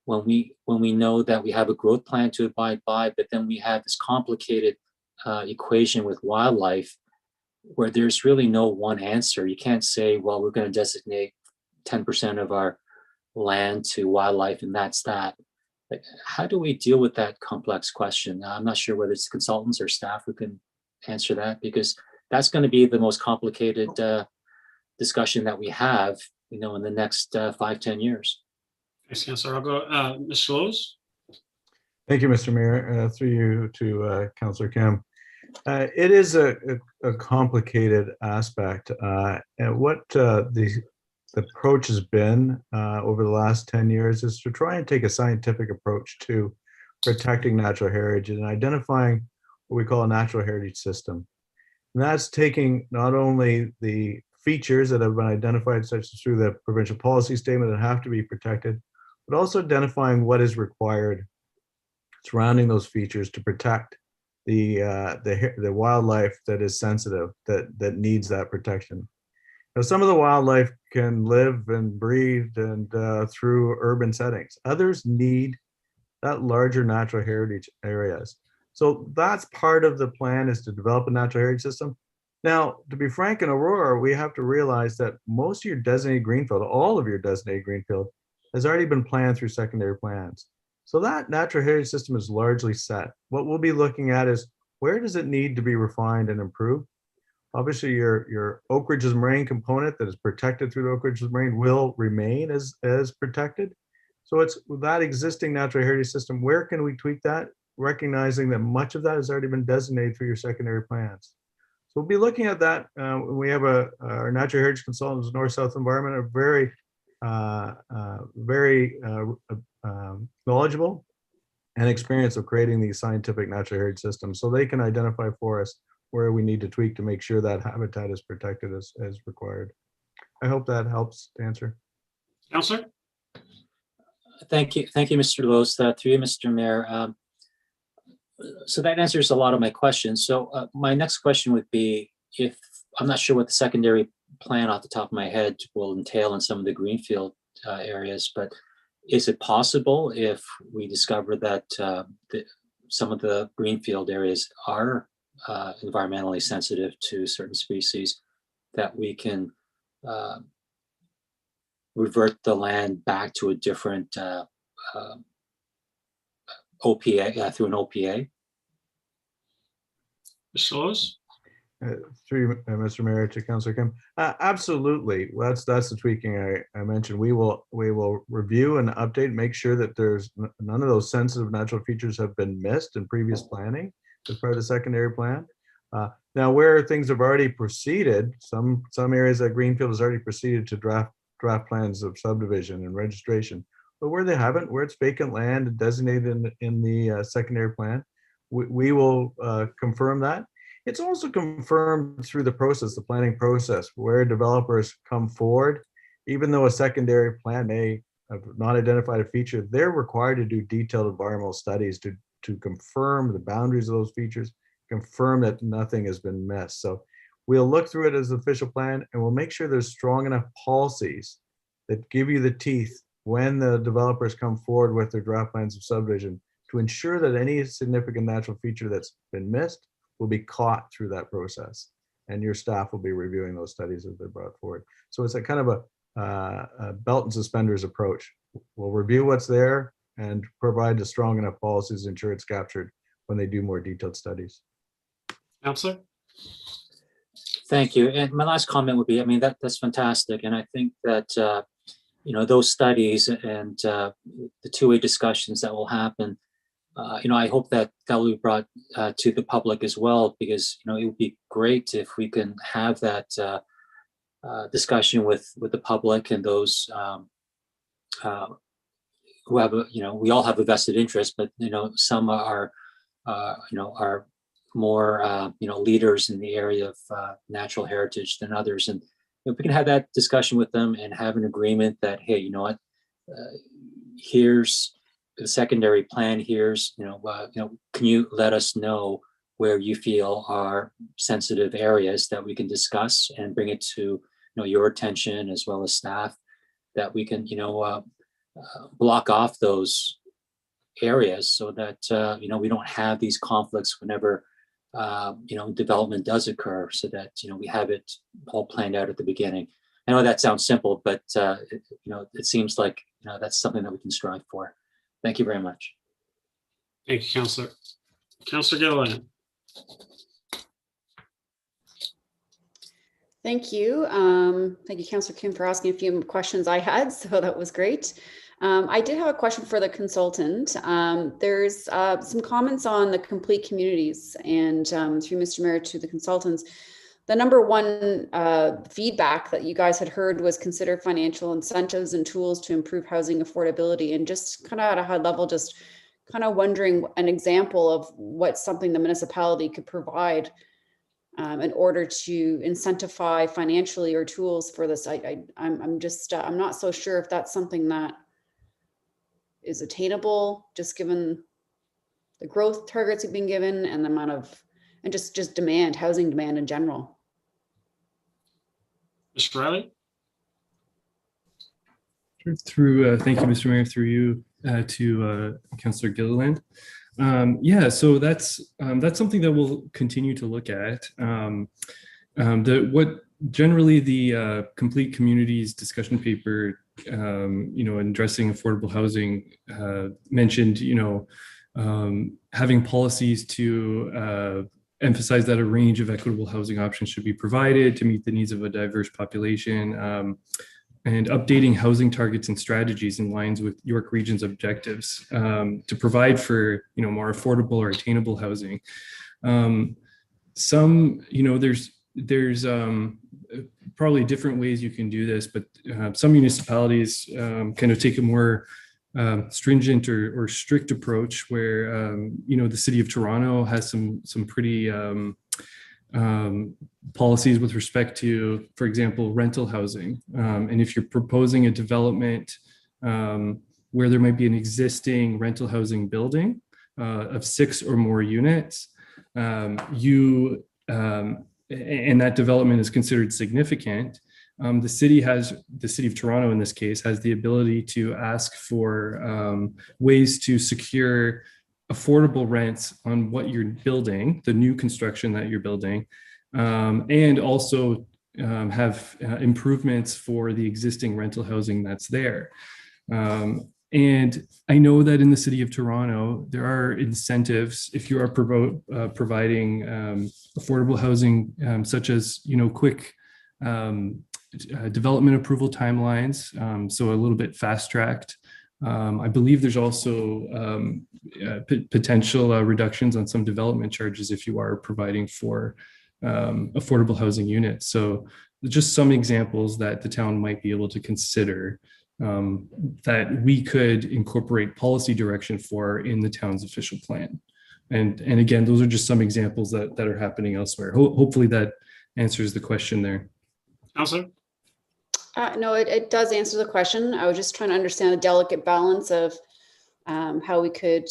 when we know that we have a growth plan to abide by, but then we have this complicated equation with wildlife where there's really no one answer? You can't say, well, we're going to designate 10% of our land to wildlife and that's that. Like, how do we deal with that complex question? I'm not sure whether it's consultants or staff who can answer that, because that's going to be the most complicated discussion that we have, in the next 5-10 years. Thanks, Councillor. I'll go, Ms. Lowe's. Thank you, Mr. Mayor. Through you to Councillor Kim. It is a complicated aspect. And what the approach has been over the last 10 years is to try and take a scientific approach to protecting natural heritage and identifying what we call a natural heritage system. And that's taking not only the features that have been identified, such as through the provincial policy statement, that have to be protected, but also identifying what is required surrounding those features to protect the wildlife that is sensitive, that needs that protection. Now, some of the wildlife can live and breathe and through urban settings. Others need that larger natural heritage areas. So that's part of the plan, is to develop a natural heritage system. Now, to be frank, in Aurora, we have to realize that most of your designated greenfield, all of your designated greenfield, has already been planned through secondary plans. So that natural heritage system is largely set. What we'll be looking at is where does it need to be refined and improved? Obviously, your Oak Ridges Moraine component that is protected through the Oak Ridges Moraine will remain as protected. So it's with that existing natural heritage system, where can we tweak that? Recognizing that much of that has already been designated for your secondary plans. So we'll be looking at that. We have our natural heritage consultants, North-South Environment, are very knowledgeable and experienced of creating these scientific natural heritage systems, so they can identify for us where we need to tweak to make sure that habitat is protected as required. I hope that helps to answer. Councillor? Thank you, Mr. Lewis. Through you, Mr. Mayor. So that answers a lot of my questions. So my next question would be, if I'm not sure what the secondary plan off the top of my head will entail in some of the greenfield areas, but is it possible if we discover that some of the greenfield areas are environmentally sensitive to certain species, that we can revert the land back to a different OPA through an OPA? Mr. Lewis? Through Mr. Mayor to Councillor Kim. Absolutely. That's the tweaking I mentioned. We will review and update, make sure that there's none of those sensitive natural features have been missed in previous planning as part of the secondary plan. Now, where things have already proceeded, some areas that Greenfield has already proceeded to draft plans of subdivision and registration, but where they haven't, where it's vacant land designated in the secondary plan, we will confirm that. It's also confirmed through the process, the planning process, where developers come forward, even though a secondary plan may have not identified a feature, they're required to do detailed environmental studies to confirm the boundaries of those features, confirm that nothing has been missed. So we'll look through it as an official plan, and we'll make sure there's strong enough policies that give you the teeth when the developers come forward with their draft plans of subdivision to ensure that any significant natural feature that's been missed will be caught through that process, and your staff will be reviewing those studies as they're brought forward. So it's a kind of a belt and suspenders approach. We'll review what's there and provide the strong enough policies to ensure it's captured when they do more detailed studies. Councillor? Thank you. And my last comment would be, I mean, that's fantastic. And I think that, those studies and the two-way discussions that will happen, I hope that will be brought to the public as well, because, it would be great if we can have that discussion with the public and those who have, we all have a vested interest, but, some are more, leaders in the area of natural heritage than others. And if we can have that discussion with them and have an agreement that, hey, you know what, here's the secondary plan, here's, can you let us know where you feel are sensitive areas that we can discuss and bring it to, your attention as well as staff, that we can, block off those areas so that, we don't have these conflicts whenever, development does occur, so that, we have it all planned out at the beginning. I know that sounds simple, but, it seems like, that's something that we can strive for. Thank you very much. Thank you, Councillor. Councillor Gilliland. Thank you. Thank you, Councillor Kim, for asking a few questions I had, so that was great. I did have a question for the consultant. There's some comments on the complete communities, and through Mr. Mayor to the consultants. The number one feedback that you guys had heard was consider financial incentives and tools to improve housing affordability. And just kind of at a high level, just kind of wondering an example of what something the municipality could provide in order to incentivize financially or tools for this. I'm not so sure if that's something that is attainable, just given the growth targets have been given and the amount of, and just demand, housing demand in general. Mr. Riley? Thank you, Mr. Mayor, through you to Councillor Gilliland. So that's something that we'll continue to look at. What generally the complete communities discussion paper in addressing affordable housing, mentioned, having policies to emphasize that a range of equitable housing options should be provided to meet the needs of a diverse population, and updating housing targets and strategies in lines with York Region's objectives to provide for, more affordable or attainable housing. There's probably different ways you can do this, but some municipalities kind of take a more stringent or strict approach where, the city of Toronto has some pretty policies with respect to, for example, rental housing. And if you're proposing a development where there might be an existing rental housing building of 6 or more units, and that development is considered significant, the city of Toronto in this case has the ability to ask for ways to secure affordable rents on what you're building, the new construction that you're building, and also have improvements for the existing rental housing that's there. And I know that in the city of Toronto, there are incentives if you are providing affordable housing, such as, quick development approval timelines, so a little bit fast-tracked. I believe there's also potential reductions on some development charges if you are providing for affordable housing units. So just some examples that the town might be able to consider that we could incorporate policy direction for in the town's official plan. And again, those are just some examples that are happening elsewhere. Hopefully that answers the question there. Counselor? No, it does answer the question. I was just trying to understand the delicate balance of how we could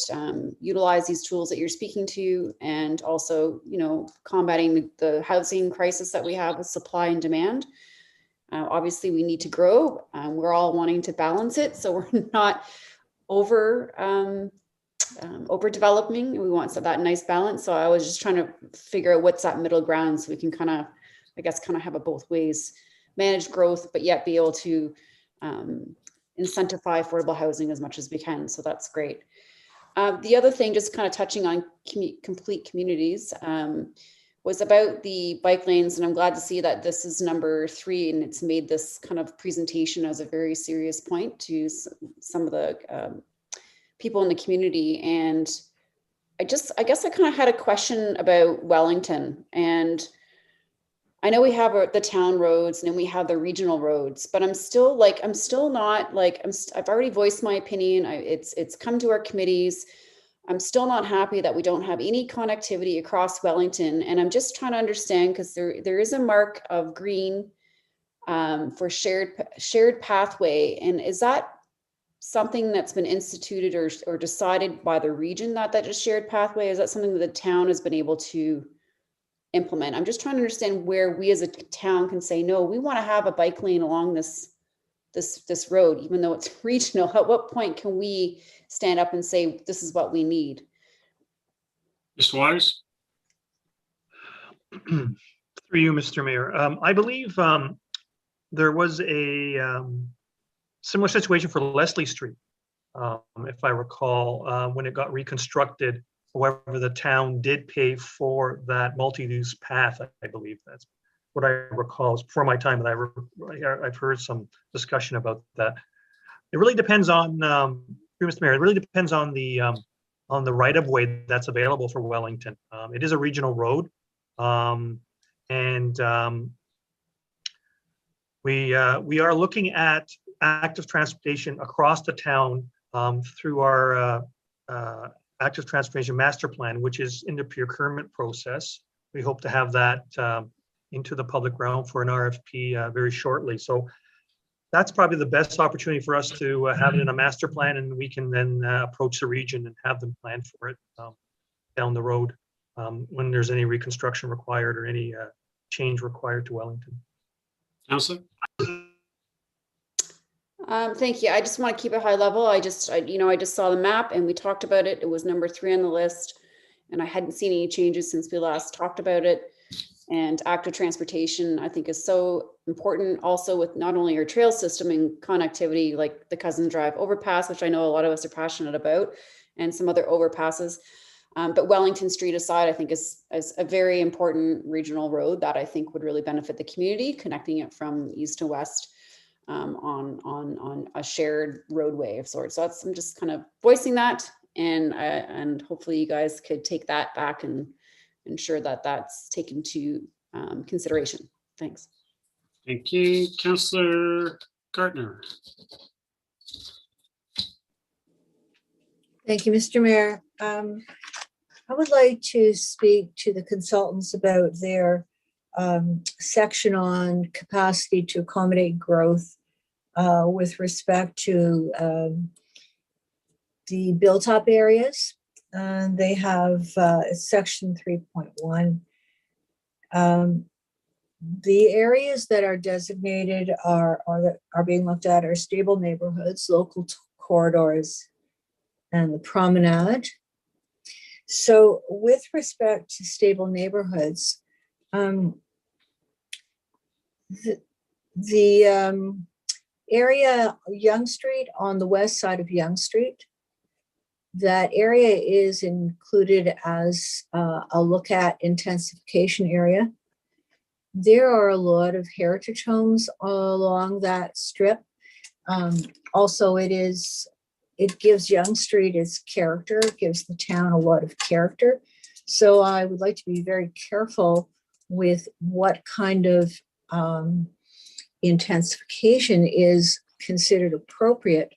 utilize these tools that you're speaking to, and also, combating the housing crisis that we have with supply and demand. Obviously, we need to grow. We're all wanting to balance it, so we're not overdeveloping. We want that nice balance. So I was just trying to figure out what's that middle ground, so we can kind of have it both ways. Manage growth, but yet be able to incentivize affordable housing as much as we can. So that's great. The other thing, just kind of touching on complete communities, was about the bike lanes. And I'm glad to see that this is number 3, and it's made this kind of presentation as a very serious point to some of the people in the community. And I guess I kind of had a question about Wellington. And I know we have the town roads and then we have the regional roads, but I've already voiced my opinion. It's come to our committees. I'm still not happy that we don't have any connectivity across Wellington. And I'm just trying to understand, because there is a mark of green for shared pathway. And is that something that's been instituted or decided by the region that is shared pathway? Is that something that the town has been able to implement? I'm just trying to understand where we as a town can say, no, we want to have a bike lane along this road, even though it's regional. At what point can we stand up and say, this is what we need? Mr. Waters? Through you, Mr. Mayor. I believe there was a similar situation for Leslie Street, if I recall, when it got reconstructed. However, the town did pay for that multi-use path. I believe that's what I recall. It's before my time, and I've heard some discussion about that. It really depends on, Mr. Mayor, it really depends on the right of way that's available for Wellington. It is a regional road, and we are looking at active transportation across the town through our active transportation master plan, which is in the procurement process. We hope to have that into the public realm for an RFP very shortly. So that's probably the best opportunity for us to have it in a master plan, and we can then approach the region and have them plan for it down the road when there's any reconstruction required or any change required to Wellington. Councilor? Thank you. I just want to keep it high level. I just saw the map and we talked about it. It was number 3 on the list, and I hadn't seen any changes since we last talked about it. And active transportation, I think, is so important also with not only our trail system and connectivity, like the Cousin Drive overpass, which I know a lot of us are passionate about, and some other overpasses. But Wellington Street aside, I think is a very important regional road that I think would really benefit the community, connecting it from east to west on a shared roadway of sorts. So I'm just kind of voicing that, and hopefully you guys could take that back and ensure that that's taken to consideration. Thanks. Thank you, Councillor Gartner. Thank you, Mr. Mayor. I would like to speak to the consultants about their section on capacity to accommodate growth with respect to the built-up areas. They have section 3.1. The areas that are designated are being looked at are stable neighborhoods, local corridors, and the promenade. So with respect to stable neighborhoods, the area Yonge Street on the west side of Yonge Street, that area is included as a look at intensification area. There are a lot of heritage homes along that strip. Also, it gives Yonge Street its character, gives the town a lot of character. So I would like to be very careful with what kind of intensification is considered appropriate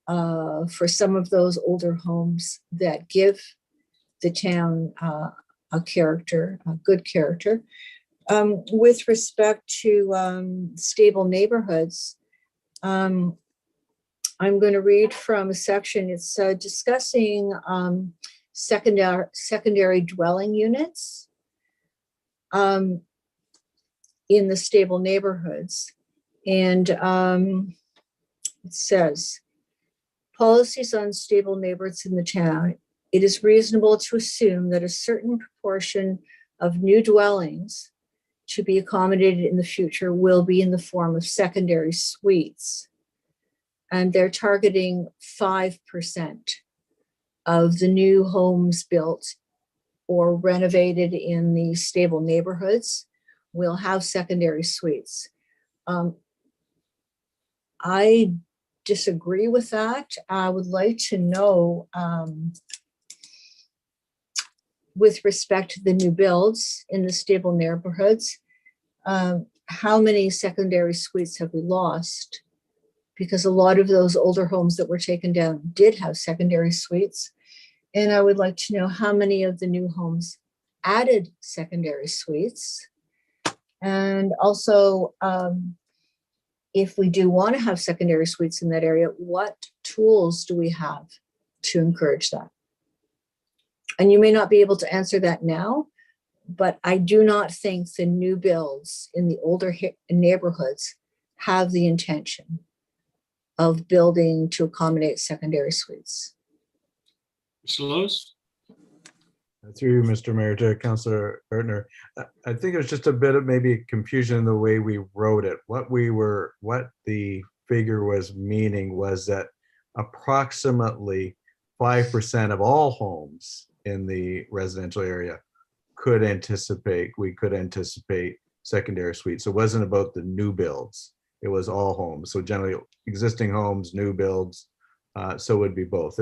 for some of those older homes that give the town a character, a good character. With respect to stable neighborhoods, I'm going to read from a section. It's discussing secondary dwelling units in the stable neighborhoods. And it says, policies on stable neighborhoods in the town. It is reasonable to assume that a certain proportion of new dwellings to be accommodated in the future will be in the form of secondary suites. And they're targeting 5% of the new homes built or renovated in the stable neighborhoods will have secondary suites. I disagree with that. I would like to know, with respect to the new builds in the stable neighborhoods, how many secondary suites have we lost? Because a lot of those older homes that were taken down did have secondary suites. And I would like to know how many of the new homes added secondary suites. And also, if we do want to have secondary suites in that area, what tools do we have to encourage that? And you may not be able to answer that now, but I do not think the new builds in the older neighborhoods have the intention of building to accommodate secondary suites. Mr. Lewis? Through you, Mr. Mayor, to Councillor Ertner. I think it was just a bit of maybe confusion in the way we wrote it. What the figure was meaning was that approximately 5% of all homes in the residential area we could anticipate secondary suites. So it wasn't about the new builds. It was all homes. So generally existing homes, new builds, so it would be both.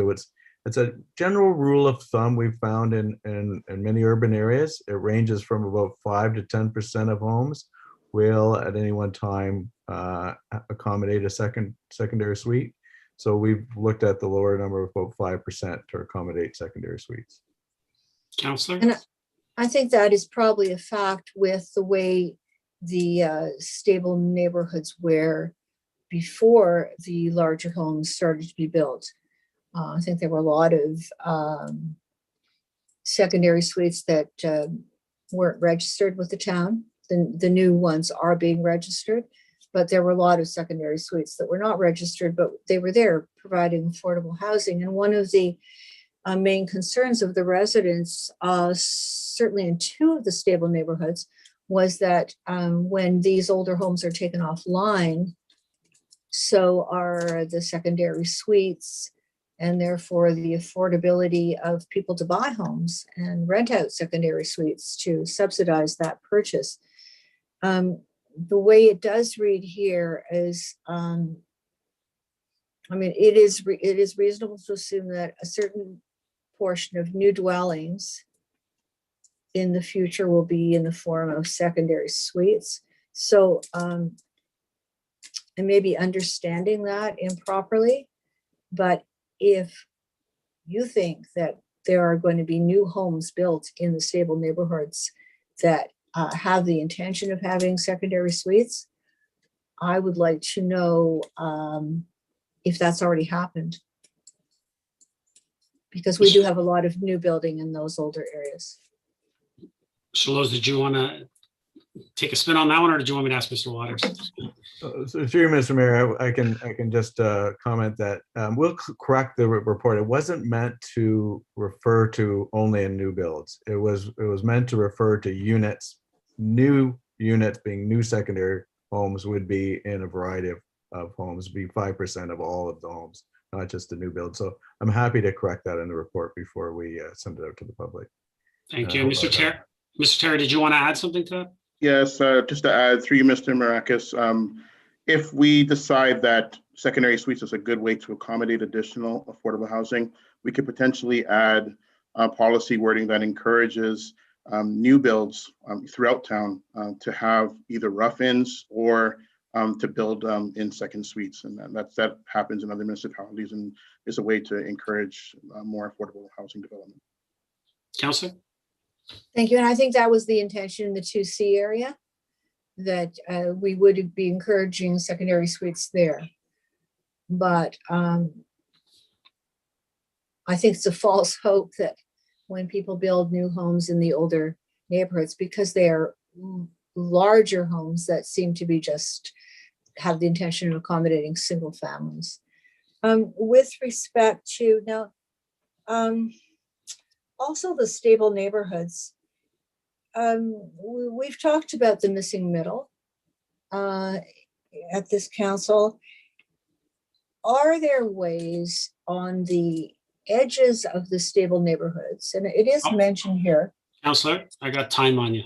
It's a general rule of thumb we've found in many urban areas. It ranges from about 5 to 10% of homes will at any one time accommodate a secondary suite. So we've looked at the lower number of about 5% to accommodate secondary suites. Councillor? And I think that is probably a fact with the way the stable neighborhoods were before the larger homes started to be built. I think there were a lot of secondary suites that weren't registered with the town. The new ones are being registered, but there were a lot of secondary suites that were not registered, but they were there providing affordable housing. And one of the main concerns of the residents, certainly in two of the stable neighborhoods, was that when these older homes are taken offline, so are the secondary suites, and therefore the affordability of people to buy homes and rent out secondary suites to subsidize that purchase. The way it does read here is, I mean, it is reasonable to assume that a certain portion of new dwellings in the future will be in the form of secondary suites. So I may be understanding that improperly, but if you think that there are going to be new homes built in the stable neighborhoods that have the intention of having secondary suites, I would like to know if that's already happened. Because we do have a lot of new building in those older areas. Shalos, did you want to take a spin on that one, or did you want me to ask Mr. Waters? So through you, Mr. Mayor, I can just comment that we'll correct the report. It wasn't meant to refer to only in new builds. It was meant to refer to units. New units being new secondary homes would be in a variety of homes, be 5% of all of the homes, not just the new build. So I'm happy to correct that in the report before we send it out to the public. Thank you, Mr. Chair. Mr. Terry, did you want to add something to that? Yes, just to add, through you, Mr. Marakis, if we decide that secondary suites is a good way to accommodate additional affordable housing, we could potentially add policy wording that encourages new builds throughout town to have either rough-ins or to build in second suites. And that happens in other municipalities and is a way to encourage more affordable housing development. Councillor? Thank you. And I think that was the intention in the 2C area, that we would be encouraging secondary suites there. But I think it's a false hope that when people build new homes in the older neighborhoods, because they are larger homes that seem to be just have the intention of accommodating single families. With respect to now, also the stable neighborhoods, we've talked about the missing middle at this council. Are there ways on the edges of the stable neighborhoods, and it is mentioned here. Councillor, I got time on you.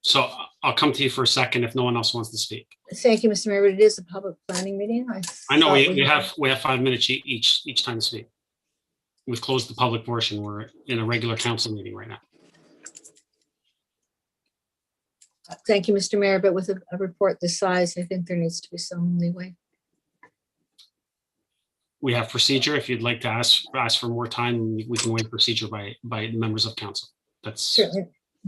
So I'll come to you for a second if no one else wants to speak. Thank you, Mr. Mayor, but it is a public planning meeting. I know we have 5 minutes each time to speak. We've closed the public portion. We're in a regular council meeting right now. Thank you, Mr. Mayor, but with a report this size, I think there needs to be some leeway. We have procedure. If you'd like to ask for more time, we can waive procedure by members of council. That's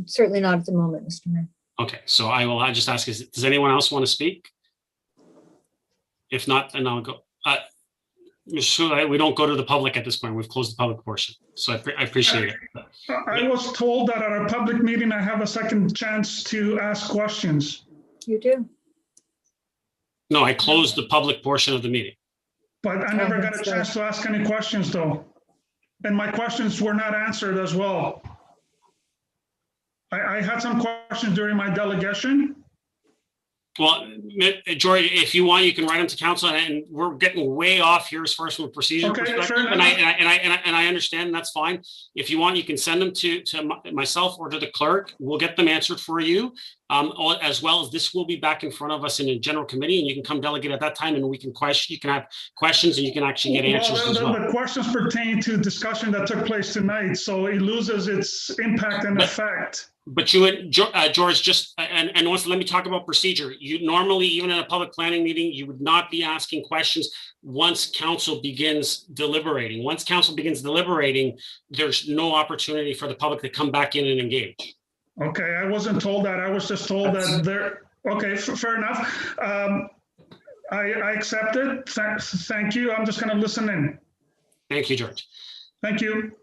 certainly not at the moment, Mr. Mayor. Okay, so I just ask, does anyone else want to speak? If not, then I'll go. We don't go to the public at this point. We've closed the public portion. So I appreciate it. I was told that at a public meeting, I have a second chance to ask questions. You do? No, I closed the public portion of the meeting. But I never got a chance to ask any questions though. And my questions were not answered as well. I had some questions during my delegation. Well, George, if you want, you can write them to council, and we're getting way off here as far as from a procedure perspective, and I understand, and that's fine. If you want, you can send them to myself or to the clerk. We'll get them answered for you, as well as this will be back in front of us in a general committee, and you can come delegate at that time, and we can question. You can have questions, and you can actually get answers as well. The questions pertain to discussion that took place tonight, so it loses its impact and effect. But you and George, just and also let me talk about procedure. You normally, even in a public planning meeting, you would not be asking questions once council begins deliberating. Once council begins deliberating, there's no opportunity for the public to come back in and engage. Okay, I wasn't told that. I was just told that there. Okay, fair enough. I accept it. Thank you. I'm just going to listen in. Thank you, George. Thank you.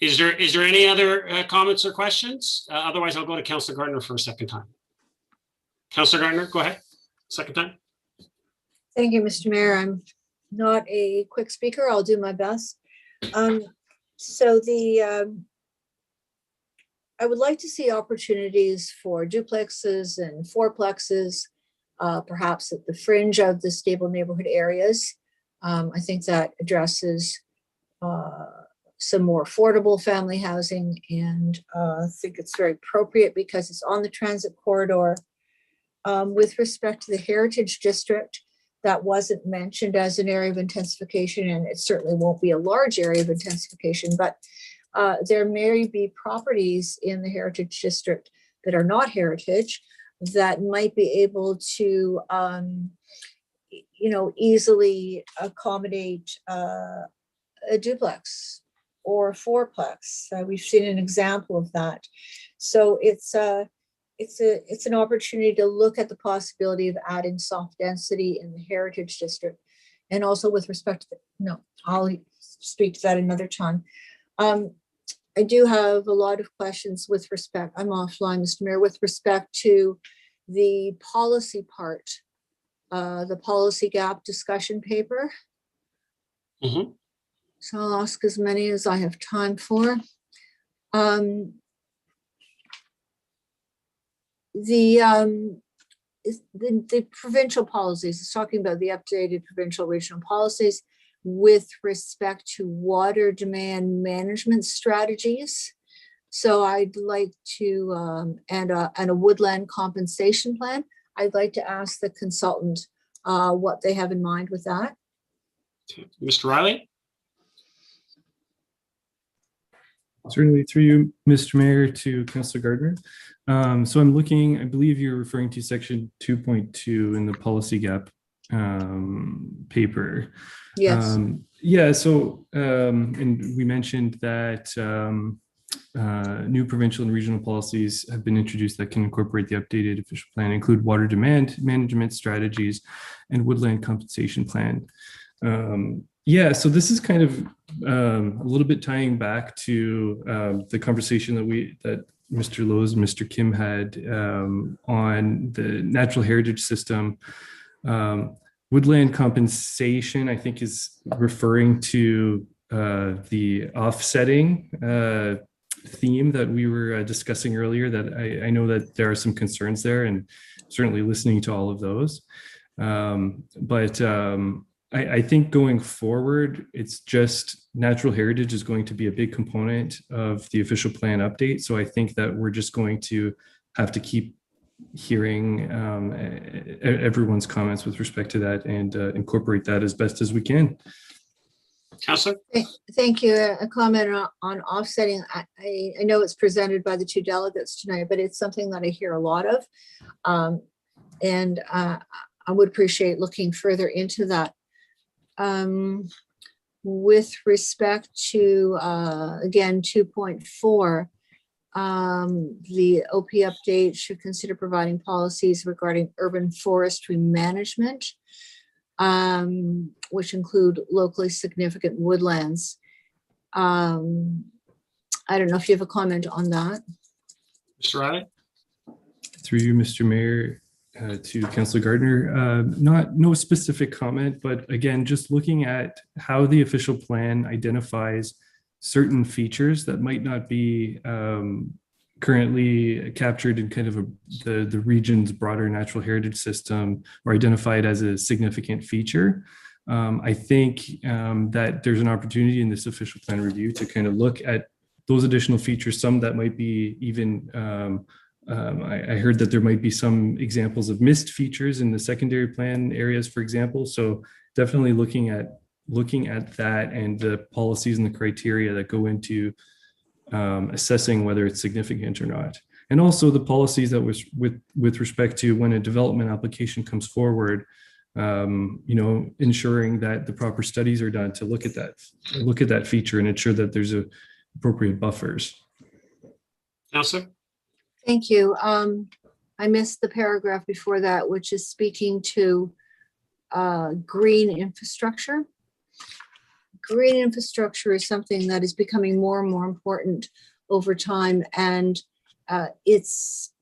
Is there any other comments or questions? Otherwise, I'll go to Councillor Gardner for a second time. Councillor Gardner, go ahead. Second time. Thank you, Mr. Mayor. I'm not a quick speaker. I'll do my best. So I would like to see opportunities for duplexes and fourplexes, perhaps at the fringe of the stable neighborhood areas. I think that addresses some more affordable family housing, and I think it's very appropriate because it's on the transit corridor. With respect to the Heritage District, that wasn't mentioned as an area of intensification, and it certainly won't be a large area of intensification, but there may be properties in the Heritage District that are not heritage that might be able to, easily accommodate a duplex or a fourplex. We've seen an example of that. So it's an opportunity to look at the possibility of adding soft density in the Heritage District. And also with respect to, I'll speak to that another time. I do have a lot of questions with respect, I'm offline, Mr. Mayor, with respect to the policy part, the policy gap discussion paper. Mm-hmm. So I'll ask as many as I have time for. The provincial policies, it's talking about the updated provincial regional policies with respect to water demand management strategies. So I'd like to, and a woodland compensation plan. I'd like to ask the consultant what they have in mind with that. Mr. Riley? Certainly, through you, Mr. Mayor, to Councillor Gardner. So I'm looking, I believe you're referring to section 2.2 in the policy gap paper. Yes. Yeah, so, and we mentioned that new provincial and regional policies have been introduced that can incorporate the updated official plan, include water demand management strategies and woodland compensation plan. Yeah, so this is kind of a little bit tying back to the conversation that Mr. Lowe's and Mr. Kim had on the natural heritage system. Woodland compensation, I think, is referring to the offsetting theme that we were discussing earlier, that I know that there are some concerns there, and certainly listening to all of those. I think going forward, it's just natural heritage is going to be a big component of the official plan update. So I think that we're just going to have to keep hearing everyone's comments with respect to that and incorporate that as best as we can. Councillor? Thank you. A comment on offsetting. I know it's presented by the two delegates tonight, but it's something that I hear a lot of. And I would appreciate looking further into that. With respect to, again, 2.4, the OP update should consider providing policies regarding urban forestry management, which include locally significant woodlands. I don't know if you have a comment on that. Mr. Riley? Through you, Mr. Mayor, to Councillor Gardner, no specific comment, but again, just looking at how the official plan identifies certain features that might not be currently captured in kind of the region's broader natural heritage system or identified as a significant feature. I think that there's an opportunity in this official plan review to kind of look at those additional features, some that might be even I heard that there might be some examples of missed features in the secondary plan areas, for example. So definitely looking at that and the policies and the criteria that go into assessing whether it's significant or not. And also the policies that was with respect to when a development application comes forward, ensuring that the proper studies are done to look at that feature and ensure that there's appropriate buffers. Councillor? Thank you. I missed the paragraph before that, which is speaking to green infrastructure. Green infrastructure is something that is becoming more and more important over time, and it's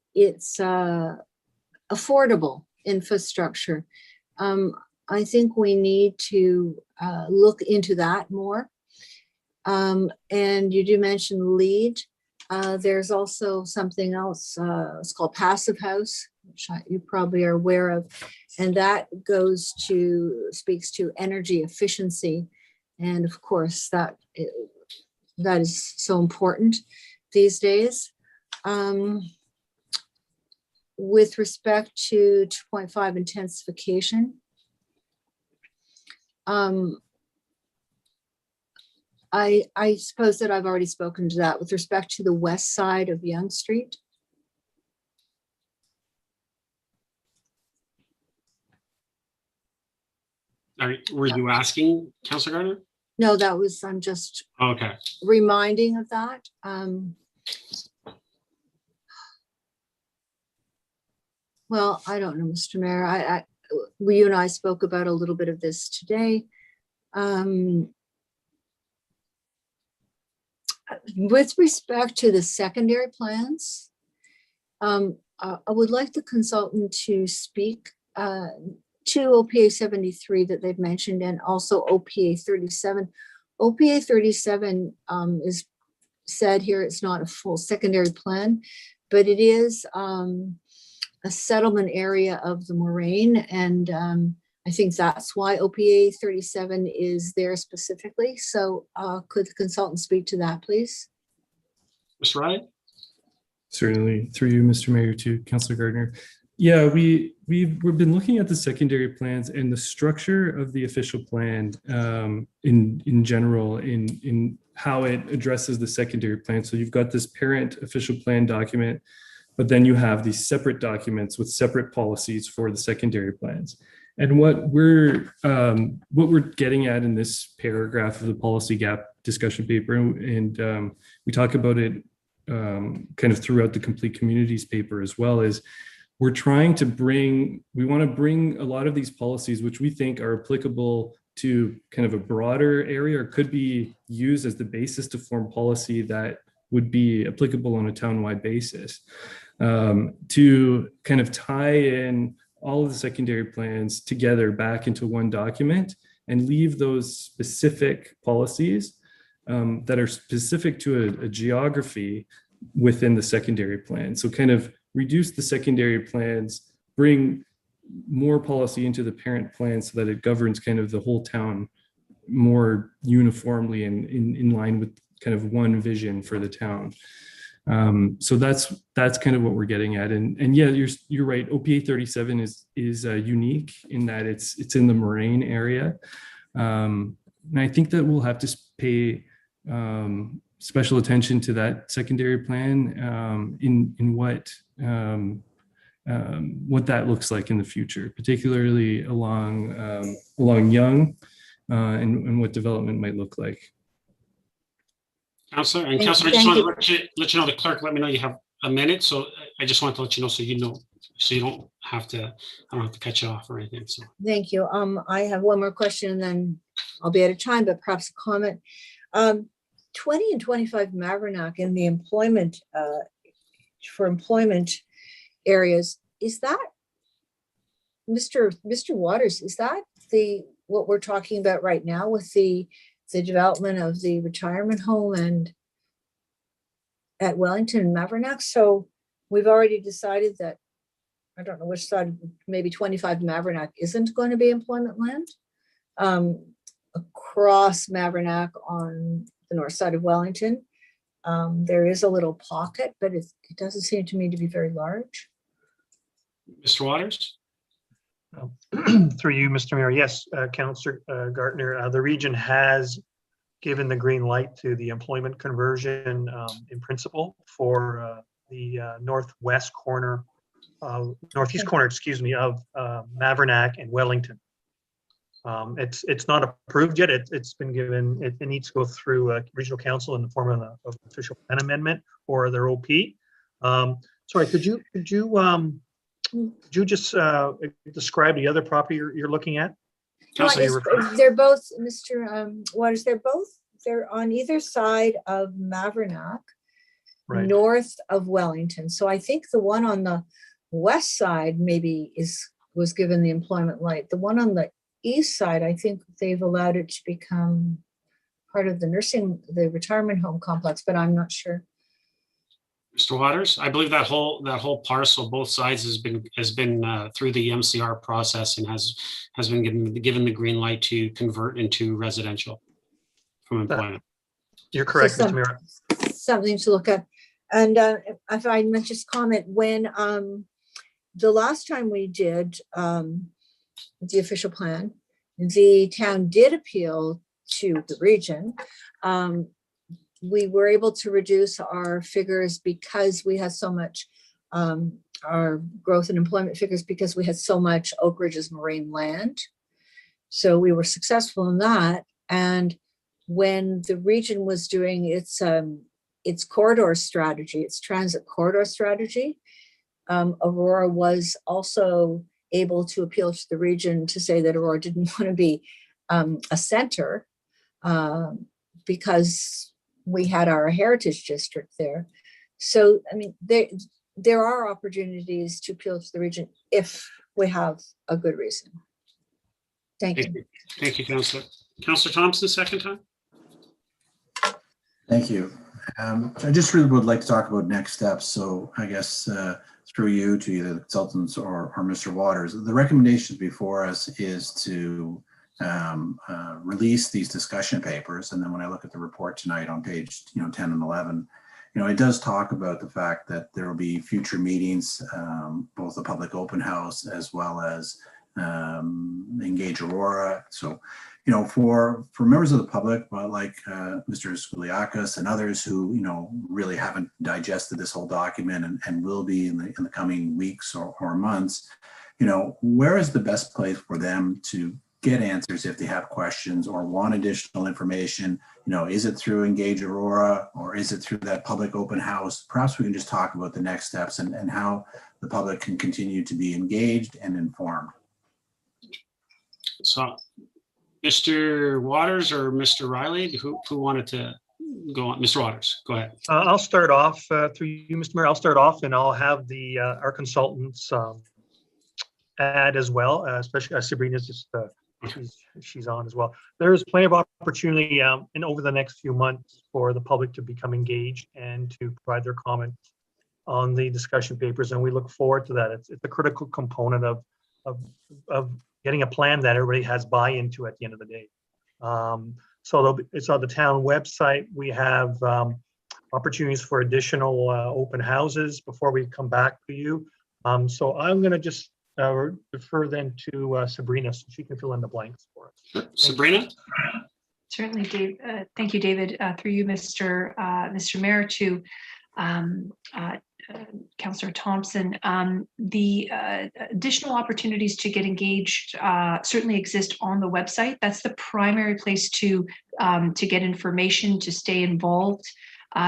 affordable infrastructure. I think we need to look into that more. And you do mention LEED. There's also something else, it's called Passive House, which you probably are aware of. And that speaks to energy efficiency. And of course, that is so important these days. With respect to 2.5 intensification, I suppose that I've already spoken to that with respect to the west side of Yonge Street. Were you asking, Councillor Gardner? No, I'm just Okay. reminding of that. Well, I don't know, Mr. Mayor. You and I spoke about a little bit of this today. With respect to the secondary plans, I would like the consultant to speak to OPA 73 that they've mentioned, and also OPA 37. OPA 37 is said here it's not a full secondary plan, but it is a settlement area of the moraine, and I think that's why OPA 37 is there specifically. So could the consultant speak to that, please? Mr. Ryan? Certainly, through you, Mr. Mayor, to Councillor Gardner. Yeah, we've been looking at the secondary plans and the structure of the official plan in general, in how it addresses the secondary plan. So you've got this parent official plan document, but then you have these separate documents with separate policies for the secondary plans. And what we're getting at in this paragraph of the policy gap discussion paper, and we talk about it kind of throughout the complete communities paper as well, is we want to bring a lot of these policies, which we think are applicable to kind of a broader area, or could be used as the basis to form policy that would be applicable on a townwide basis, to kind of tie in all of the secondary plans together back into one document and leave those specific policies that are specific to a geography within the secondary plan. So kind of reduce the secondary plans, bring more policy into the parent plan so that it governs kind of the whole town more uniformly and in line with kind of one vision for the town. So that's kind of what we're getting at. And yeah, you're right. OPA 37 is unique in that it's in the moraine area. And I think that we'll have to pay special attention to that secondary plan in what that looks like in the future, particularly along Yonge, and what development might look like. Councillor, I just want to let you know, the clerk let me know you have a minute, so I just want to let you know so you know, so you don't have to, I don't have to cut you off or anything. So Thank you. I have one more question and then I'll be out of time, but perhaps a comment. 20 and 25 Mavronack in the employment, for employment areas, is that, Mr. Waters, is that what we're talking about right now with the development of the retirement home and at Wellington and Mavronack? So we've already decided that, I don't know which side, maybe 25 Mavronack isn't going to be employment land. Across Mavronack on the north side of Wellington, there is a little pocket, but it doesn't seem to me to be very large. Mr. Waters? Through you, Mr. Mayor. Yes, Councillor Gartner, the region has given the green light to the employment conversion in principle for the northeast corner, excuse me, of Mavronack and Wellington. It's not approved yet. It's been given, it needs to go through regional council in the form of an official plan amendment or their OP. Sorry, could you just describe the other property you're looking at? They're both, Mr. Waters, they're on either side of Mavronack, right, north of Wellington. So I think the one on the west side maybe was given the employment light. The one on the east side, I think they've allowed it to become part of the retirement home complex, but I'm not sure. Mr. Waters, I believe that whole parcel, both sides has been through the MCR process and has been given the green light to convert into residential from employment. You're correct, So Mr. Mayor. something to look at. And if I might just comment, when the last time we did the official plan, the town did appeal to the region. We were able to reduce our figures because we had so much, our growth and employment figures because we had so much Oak Ridge's marine land. So we were successful in that. And when the region was doing its corridor strategy, its transit corridor strategy, Aurora was also able to appeal to the region to say that Aurora didn't want to be a center because we had our heritage district there. So, I mean, there are opportunities to appeal to the region if we have a good reason. Thank you. Thank you, Councillor. Councillor Thompson, second time. Thank you. I just really would like to talk about next steps. So I guess through you to either the consultants or Mr. Waters, the recommendations before us is to release these discussion papers. And then when I look at the report tonight on page 10 and 11, it does talk about the fact that there will be future meetings, both a public open house as well as Engage Aurora. So, for members of the public, like Mr. Skouliakis and others who, really haven't digested this whole document and will be in the coming weeks or months, where is the best place for them to get answers if they have questions or want additional information? Is it through Engage Aurora or is it through that public open house? Perhaps we can just talk about the next steps and how the public can continue to be engaged and informed. So, Mr. Waters or Mr. Riley, who wanted to go on? Mr. Waters, go ahead. I'll start off through you, Mr. Mayor. I'll start off and I'll have the our consultants add as well, especially as Sabrina's just she's on as well. There's plenty of opportunity and over the next few months for the public to become engaged and to provide their comments on the discussion papers, and we look forward to that. It's a critical component of getting a plan that everybody has buy-in to at the end of the day. So it's on the town website. We have opportunities for additional open houses before we come back to you. So I'm going to just defer then to Sabrina so she can fill in the blanks for us. Sabrina? Certainly, Dave. Thank you, David. Through you, Mr. Mayor, to Councillor Thompson. The additional opportunities to get engaged certainly exist on the website. That's the primary place to get information, to stay involved.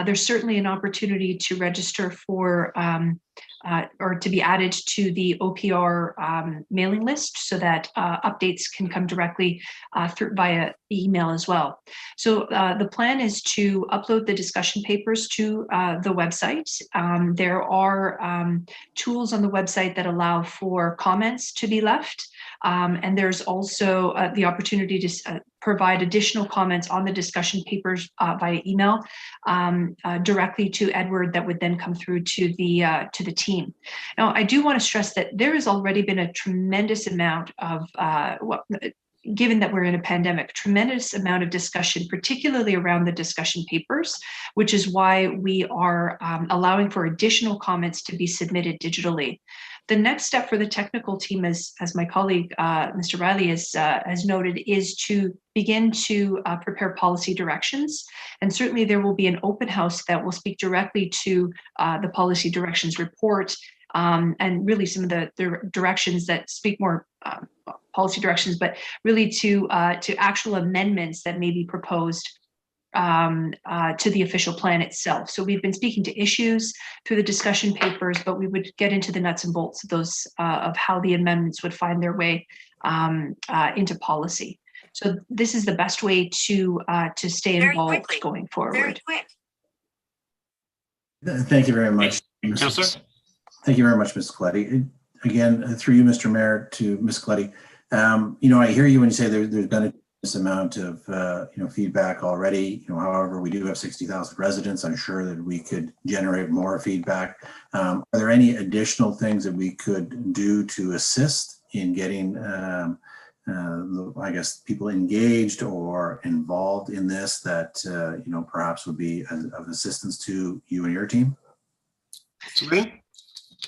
There's certainly an opportunity to register for or to be added to the OPR mailing list so that updates can come directly through via email as well. So the plan is to upload the discussion papers to the website. There are tools on the website that allow for comments to be left. And there's also the opportunity to provide additional comments on the discussion papers via email directly to Edward that would then come through to the team. Now, I do want to stress that there has already been a tremendous amount of, given that we're in a pandemic, tremendous amount of discussion, particularly around the discussion papers, which is why we are allowing for additional comments to be submitted digitally. The next step for the technical team, as my colleague, Mr. Riley has noted, is to begin to prepare policy directions. And certainly there will be an open house that will speak directly to the policy directions report and really some of the directions that speak more policy directions, but really to actual amendments that may be proposed to the official plan itself. So we've been speaking to issues through the discussion papers, but we would get into the nuts and bolts of those of how the amendments would find their way into policy. So this is the best way to stay involved going forward. Thank you very much. Councillor? Thank you very much, Ms. Coletti. Again, through you, Mr. Mayor, to Ms. Coletti. I hear you when you say there's been this amount of feedback already. However, we do have 60,000 residents. I'm sure that we could generate more feedback. Are there any additional things that we could do to assist in getting, I guess, people engaged or involved in this that perhaps would be of assistance to you and your team? Sabrina?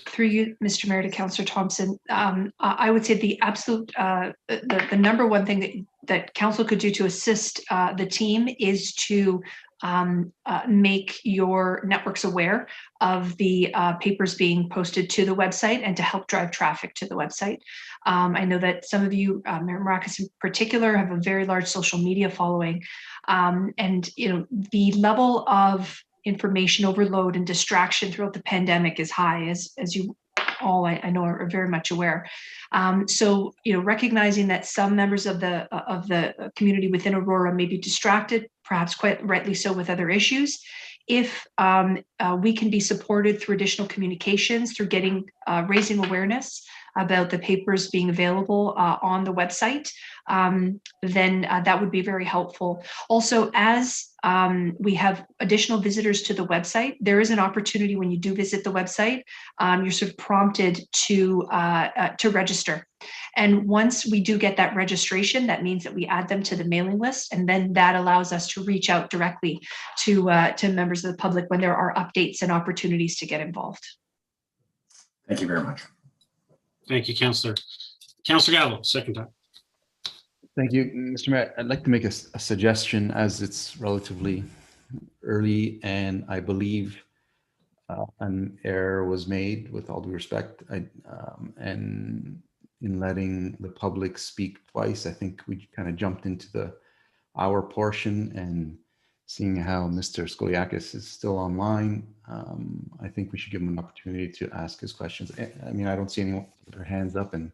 Through you, Mr. Mayor, to Councillor Thompson, I would say the absolute, the number one thing that council could do to assist the team is to make your networks aware of the papers being posted to the website and to help drive traffic to the website. I know that some of you, Mayor Maracus in particular, have a very large social media following, and the level of information overload and distraction throughout the pandemic is high, as you all I know are very much aware. So recognizing that some members of the community within Aurora may be distracted, perhaps quite rightly so, with other issues. If we can be supported through additional communications, through raising awareness about the papers being available on the website, then that would be very helpful. Also, as we have additional visitors to the website, there is an opportunity when you do visit the website, you're sort of prompted to register. And once we do get that registration, that means that we add them to the mailing list, and then that allows us to reach out directly to members of the public when there are updates and opportunities to get involved. Thank you very much. Thank you, Councillor. Councillor Gallo, second time. Thank you, Mr. Mayor. I'd like to make a suggestion, as it's relatively early and I believe an error was made, with all due respect, and in letting the public speak twice. I think we kind of jumped into our portion, and seeing how Mr. Skoliakis is still online, I think we should give him an opportunity to ask his questions. I mean, I don't see anyone with their hands up, and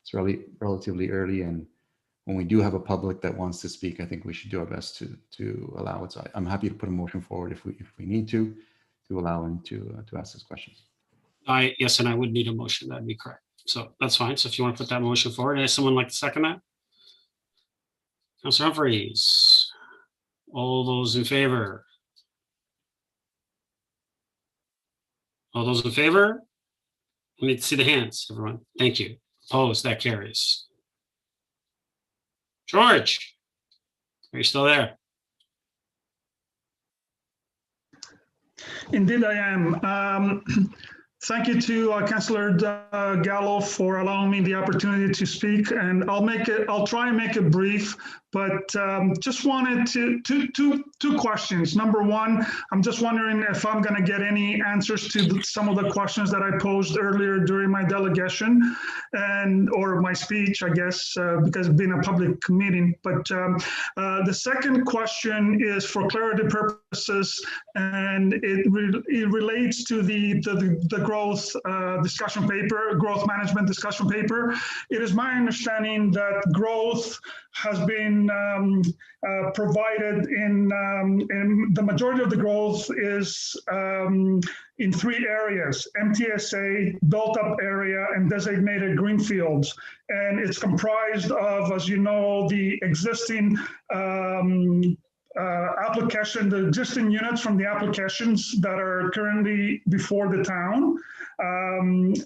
it's relatively early, and when we do have a public that wants to speak, I think we should do our best to allow it. So I'm happy to put a motion forward if we need to allow him to ask his questions. Yes, and I would need a motion. That'd be correct. So that's fine. So if you want to put that motion forward, does someone like to second that? Councillor Humphreys. All those in favor? All those in favor? We need to see the hands, everyone. Thank you. Opposed? That carries. George, are you still there? Indeed, I am. Thank you to Councillor Gallo for allowing me the opportunity to speak, and I'll try and make it brief, but just wanted two questions. Number one, I'm just wondering if I'm going to get any answers to some of the questions that I posed earlier during my delegation or my speech, I guess, because it's been a public meeting. But the second question is for clarity purposes, and it relates to the growth discussion paper, growth management discussion paper. It is my understanding that growth has been provided in the majority of the growth is in three areas: MTSA, built-up area, and designated greenfields. And it's comprised of, as you know, the existing application, the existing units from the applications that are currently before the town. And,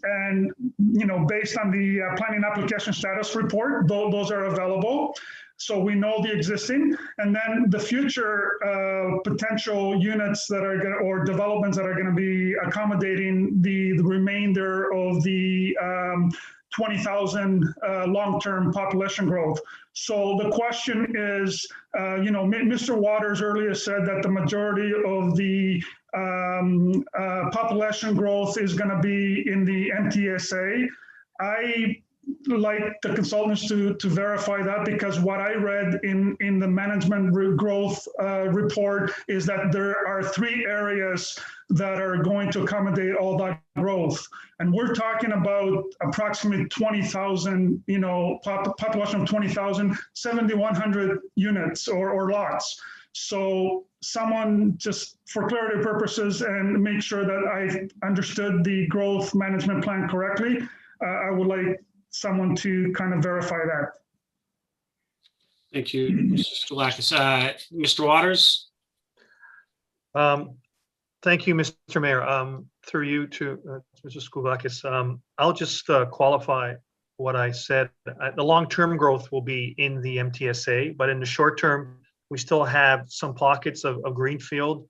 based on the planning application status report, those are available. So we know the existing, and then the future potential units that are going to, or developments that are going to be accommodating the remainder of the 20,000 long-term population growth. So the question is, Mr. Waters earlier said that the majority of the population growth is going to be in the MTSA. I like the consultants to verify that, because what I read in the management growth report is that there are three areas that are going to accommodate all that growth. And we're talking about approximately 20,000, population of 20,000, 7,100 units or lots. So someone, just for clarity purposes and make sure that I understood the growth management plan correctly, I would like someone to kind of verify that. Thank you, Mr. Skoulakis. Mr. Waters? Thank you, Mr. Mayor. Through you to Mr. Skoulakis. I'll just qualify what I said. The long-term growth will be in the MTSA, but in the short term, we still have some pockets of greenfield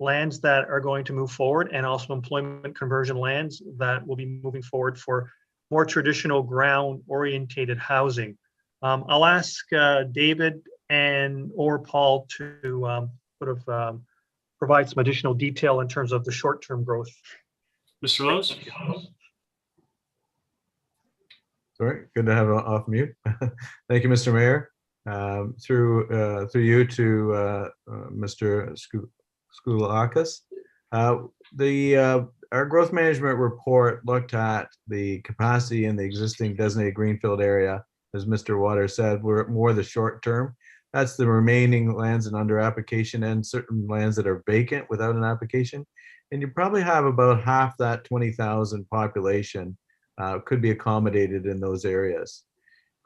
lands that are going to move forward, and also employment conversion lands that will be moving forward for more traditional ground-orientated housing. I'll ask David or Paul to provide some additional detail in terms of the short-term growth. Mr. Lowe's? Sorry, good to have it off mute. Thank you, Mr. Mayor. Through you to Mr. Skoulakis. Our growth management report looked at the capacity in the existing designated greenfield area. As Mr. Waters said, we're more the short term. That's the remaining lands and under application and certain lands that are vacant without an application. And you probably have about half that 20,000 population could be accommodated in those areas.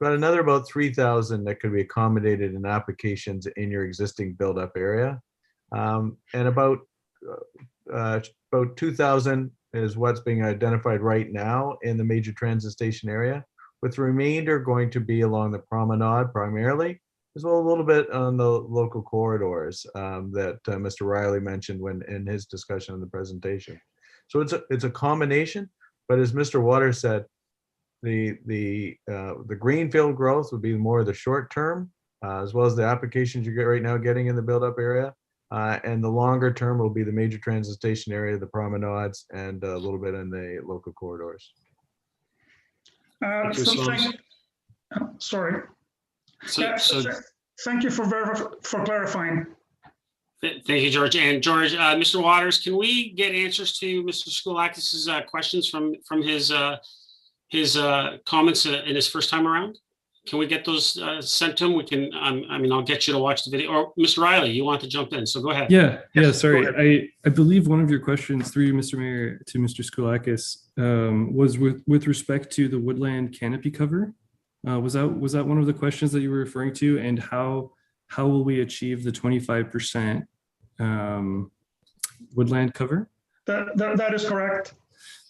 Got another about 3,000 that could be accommodated in applications in your existing build-up area. And about 2,000 is what's being identified right now in the major transit station area, with the remainder going to be along the promenade primarily, as well as a little bit on the local corridors that Mr. Riley mentioned when in his discussion of the presentation. So it's a combination, but as Mr. Waters said, the greenfield growth would be more of the short term, as well as the applications you get right now getting in the build-up area. And the longer term will be the major transit station area, the promenades, and a little bit in the local corridors. Sorry. Thank you for clarifying. Thank you, George. And George, Mr. Waters, can we get answers to Mr. Skoulakis's questions from his comments in his first time around? Can we get those sent to him? We can. I'll get you to watch the video. Or Mr. Riley, you want to jump in, so go ahead. Yeah. Sorry, I believe one of your questions through you, Mr. Mayor, to Mr. Skoulakis was with respect to the woodland canopy cover. Was that one of the questions that you were referring to, and how will we achieve the 25% woodland cover? That is correct.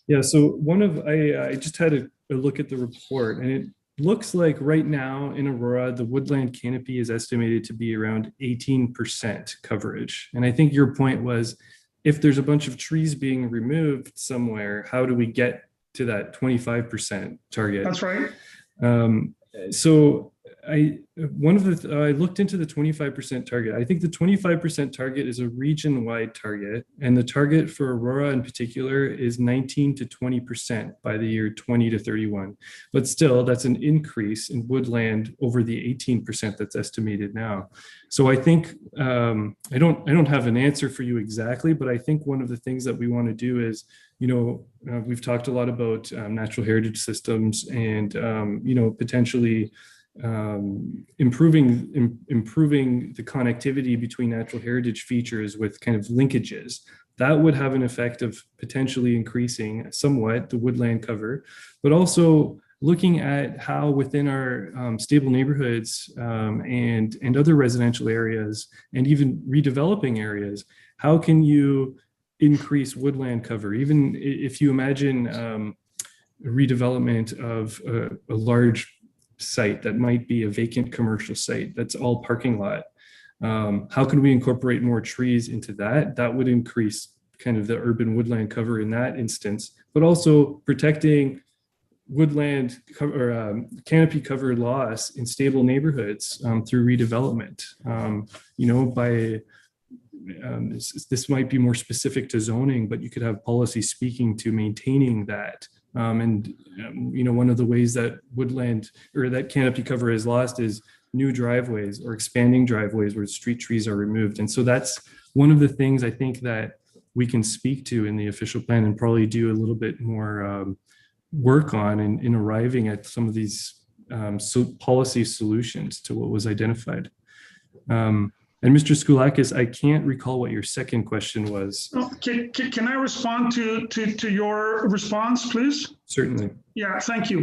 Yeah. So I just had a look at the report, and it looks like right now in Aurora, the woodland canopy is estimated to be around 18% coverage. And I think your point was, if there's a bunch of trees being removed somewhere, how do we get to that 25% target? That's right. So I looked into the 25% target. I think the 25% target is a region-wide target, and the target for Aurora in particular is 19 to 20% by the year 20 to 31. But still, that's an increase in woodland over the 18% that's estimated now. So I think I don't have an answer for you exactly, but I think one of the things that we want to do is, we've talked a lot about natural heritage systems and potentially improving the connectivity between natural heritage features with kind of linkages. That would have an effect of potentially increasing somewhat the woodland cover, but also looking at how within our stable neighborhoods and other residential areas and even redeveloping areas, how can you increase woodland cover? Even if you imagine redevelopment of a large site that might be a vacant commercial site that's all parking lot, how can we incorporate more trees into that? That would increase kind of the urban woodland cover in that instance, but also protecting woodland cover, canopy cover loss in stable neighborhoods through redevelopment. This might be more specific to zoning, but you could have policy speaking to maintaining that. One of the ways that woodland or that canopy cover is lost is new driveways or expanding driveways where street trees are removed. And so that's one of the things I think that we can speak to in the official plan and probably do a little bit more work on in arriving at some of these policy solutions to what was identified. And Mr. Skoulakis, I can't recall what your second question was. Can I respond to your response, please? Certainly. Yeah, thank you.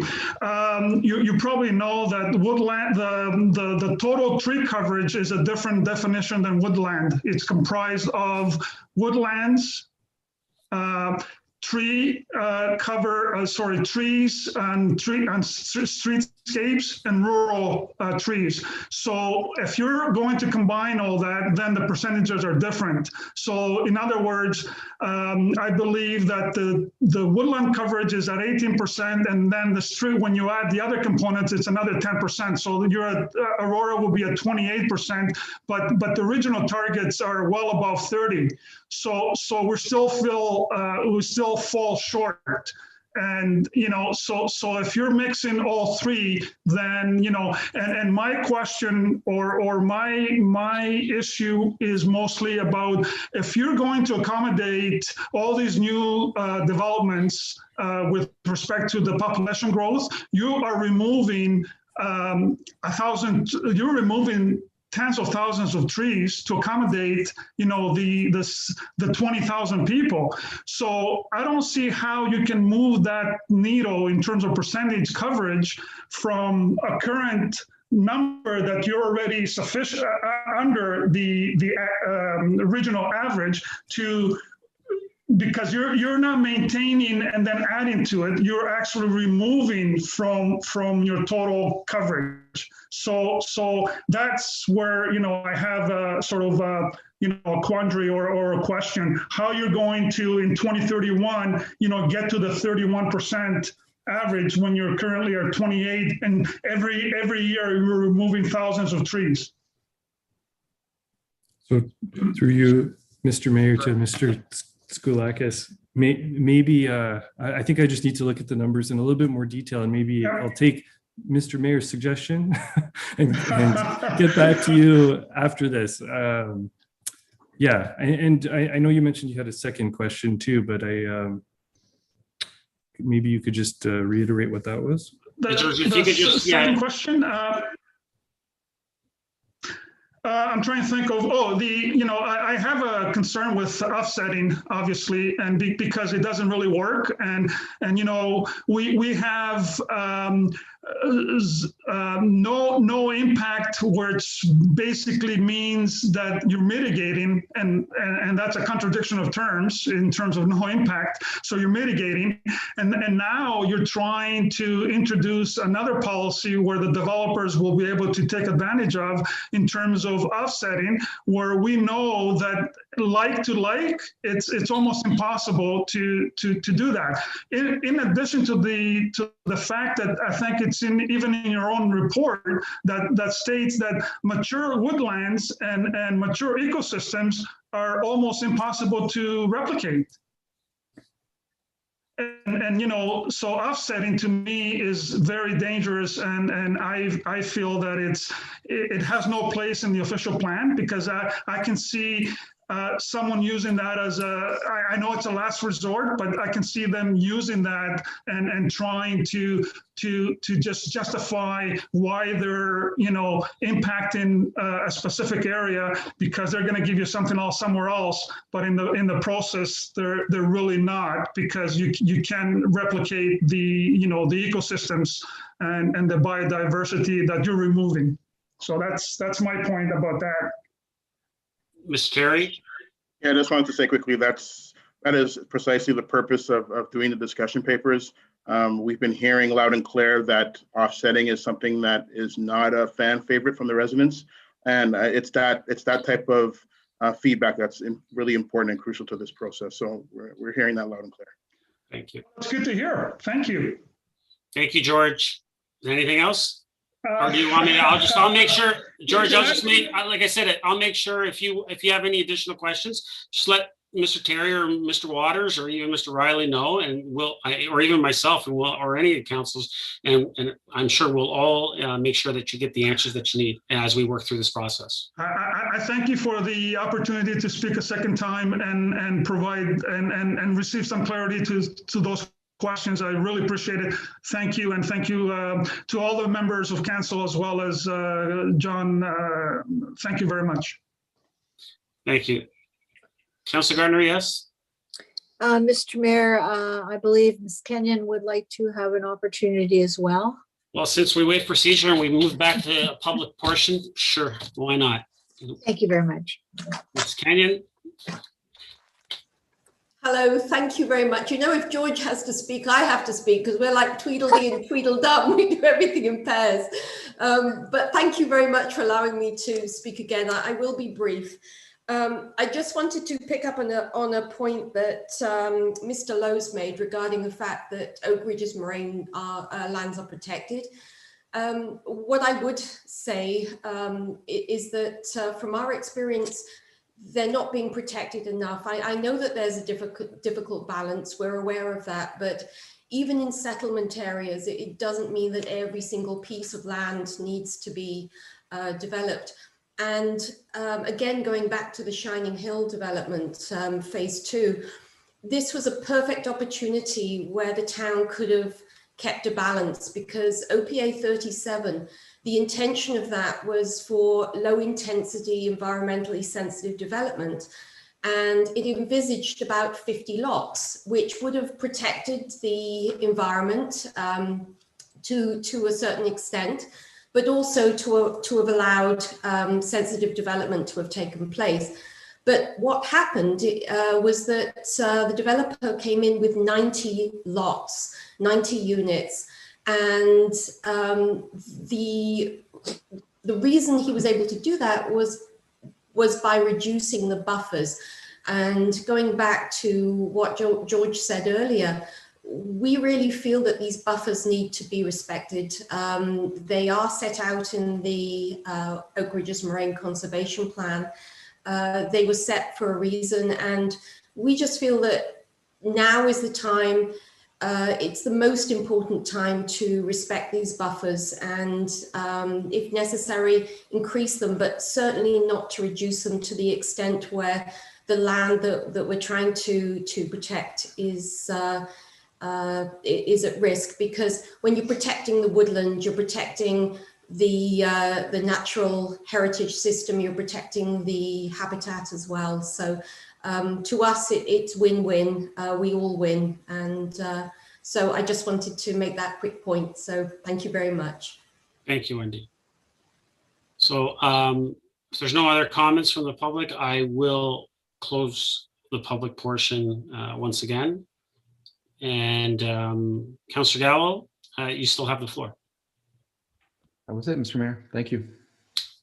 You probably know that woodland, the total tree coverage is a different definition than woodland. It's comprised of woodlands, trees and streetscapes and rural trees. So if you're going to combine all that, then the percentages are different. So in other words, I believe that the woodland coverage is at 18%, and then the street, when you add the other components, it's another 10%. So you're at Aurora will be at 28%, but the original targets are well above 30. So we still fall short. And, so if you're mixing all three, then, and my question or my issue is mostly about if you're going to accommodate all these new developments with respect to the population growth, you are removing you're removing tens of thousands of trees to accommodate, the 20,000 people. So I don't see how you can move that needle in terms of percentage coverage from a current number that you're already sufficient under the original average to, because you're not maintaining and then adding to it, you're actually removing from your total coverage. So that's where, I have a sort of a quandary or a question, how you're going to, in 2031, get to the 31% average when you're currently at 28, and every year you're removing thousands of trees. So through you, Mr. Mayor, to Mr. Skoulakis, maybe I think I just need to look at the numbers in a little bit more detail, and maybe I'll take Mr. Mayor's suggestion and get back to you after this. Yeah, and I know you mentioned you had a second question too, but maybe you could just reiterate what that was. The second question. I'm trying to think of, I have a concern with offsetting, obviously, and because it doesn't really work. And we have no impact, which basically means that you're mitigating, and that's a contradiction of terms in terms of no impact. So you're mitigating, and now you're trying to introduce another policy where the developers will be able to take advantage of in terms of offsetting, where we know that like to like, it's almost impossible to do that. In addition to the fact that I think it's even in your own report that states that mature woodlands and mature ecosystems are almost impossible to replicate. And so offsetting to me is very dangerous, and I feel that it has no place in the official plan, because I can see someone using that as I know it's a last resort, but I can see them using that and trying to just justify why they're impacting a specific area, because they're going to give you something else somewhere else, but in the process they're really not, because you can replicate the the ecosystems and the biodiversity that you're removing. So that's my point about that. Mr. Terry? Yeah, I just wanted to say quickly, that is precisely the purpose of doing the discussion papers. We've been hearing loud and clear that offsetting is something that is not a fan favorite from the residents. And it's that type of feedback that's really important and crucial to this process. So we're hearing that loud and clear. Thank you. That's good to hear. Thank you. Thank you, George. Anything else? Or do you want me to, I'll make sure, George, like I said, I'll make sure if you have any additional questions, just let Mr. Terry or Mr. Waters or even Mr. Riley know, and or even myself, or any of the councils, and I'm sure we'll all make sure that you get the answers that you need as we work through this process. I thank you for the opportunity to speak a second time and provide and receive some clarity to those questions. I really appreciate it. Thank you, and thank you to all the members of council as well as John. Thank you very much. Thank you. Councilor Gardner, yes? Mr. Mayor, I believe Ms. Kenyon would like to have an opportunity as well. Well, since we waive procedure and we move back to a public portion, sure, why not? Thank you very much. Ms. Kenyon? Hello, thank you very much. You know, if George has to speak, I have to speak because we're like Tweedledee and Tweedledum. We do everything in pairs. But thank you very much for allowing me to speak again. I will be brief. I just wanted to pick up on a point that Mr. Lowe's made regarding the fact that Oak Ridges Moraine lands are protected. What I would say is that from our experience, they're not being protected enough. I know that there's a difficult balance. We're aware of that, but even in settlement areas, it doesn't mean that every single piece of land needs to be developed. And again, going back to the Shining Hill development, phase 2, this was a perfect opportunity where the town could have kept a balance, because OPA 37, the intention of that was for low intensity, environmentally sensitive development. And it envisaged about 50 lots, which would have protected the environment to a certain extent, but also to have allowed sensitive development to have taken place. But what happened was that the developer came in with 90 lots, 90 units. And the reason he was able to do that was by reducing the buffers. And going back to what George said earlier, we really feel that these buffers need to be respected. They are set out in the Oak Ridges Moraine Conservation Plan. They were set for a reason, and we just feel that now is the time. It's the most important time to respect these buffers and, if necessary, increase them, but certainly not to reduce them to the extent where the land that we're trying to protect is at risk. Because when you're protecting the woodland, you're protecting the natural heritage system, you're protecting the habitat as well. So to us, it's win-win. We all win. And so I just wanted to make that quick point. So thank you very much. Thank you, Wendy. So if there's no other comments from the public, I will close the public portion once again. And Councillor Gallo, you still have the floor. That was it, Mr. Mayor. Thank you.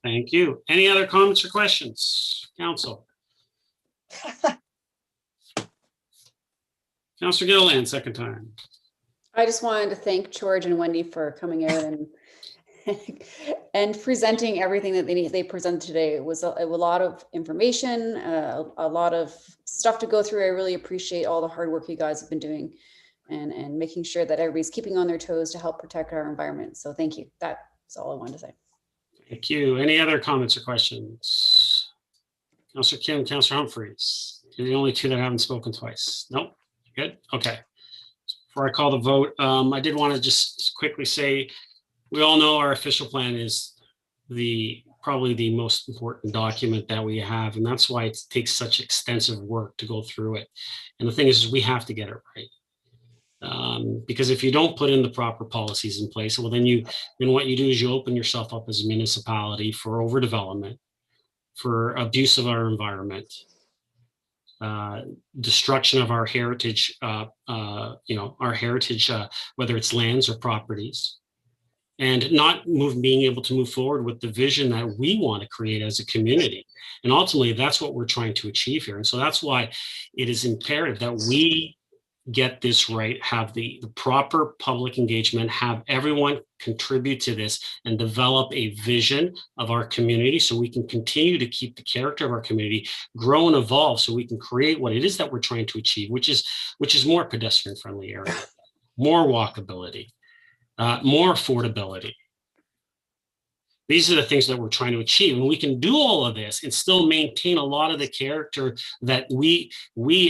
Thank you. Any other comments or questions, Council? Councillor Gilliland, second time. I just wanted to thank George and Wendy for coming out and presenting everything that they presented today. It was a lot of information, a lot of stuff to go through. I really appreciate all the hard work you guys have been doing and making sure that everybody's keeping on their toes to help protect our environment. So thank you. That's all I wanted to say. Thank you. Any other comments or questions? Councillor Kim, Councillor Humphreys. You're the only two that haven't spoken twice. Nope. Good. Okay. Before I call the vote, I did want to just quickly say, we all know our official plan is probably the most important document that we have, and that's why it takes such extensive work to go through it. And the thing is we have to get it right. Because if you don't put in the proper policies in place, well, then what you do is you open yourself up as a municipality for overdevelopment, for abuse of our environment, destruction of our heritage, whether it's lands or properties, and not being able to move forward with the vision that we want to create as a community. And ultimately, that's what we're trying to achieve here. And so that's why it is imperative that we get this right, have the proper public engagement, have everyone contribute to this and develop a vision of our community so we can continue to keep the character of our community, grow and evolve so we can create what it is that we're trying to achieve, which is more pedestrian friendly area, more walkability, more affordability. These are the things that we're trying to achieve, and we can do all of this and still maintain a lot of the character that we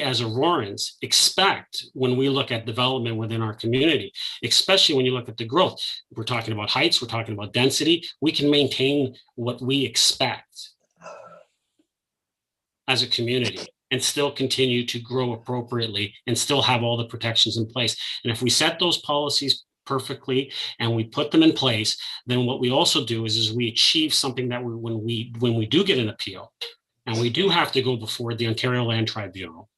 as Aurorans expect when we look at development within our community, especially when you look at the growth. We're talking about heights, we're talking about density. We can maintain what we expect. as a community and still continue to grow appropriately and still have all the protections in place. And if we set those policies perfectly and we put them in place, then what we also do is we achieve something that when we do get an appeal and we do have to go before the Ontario Land Tribunal,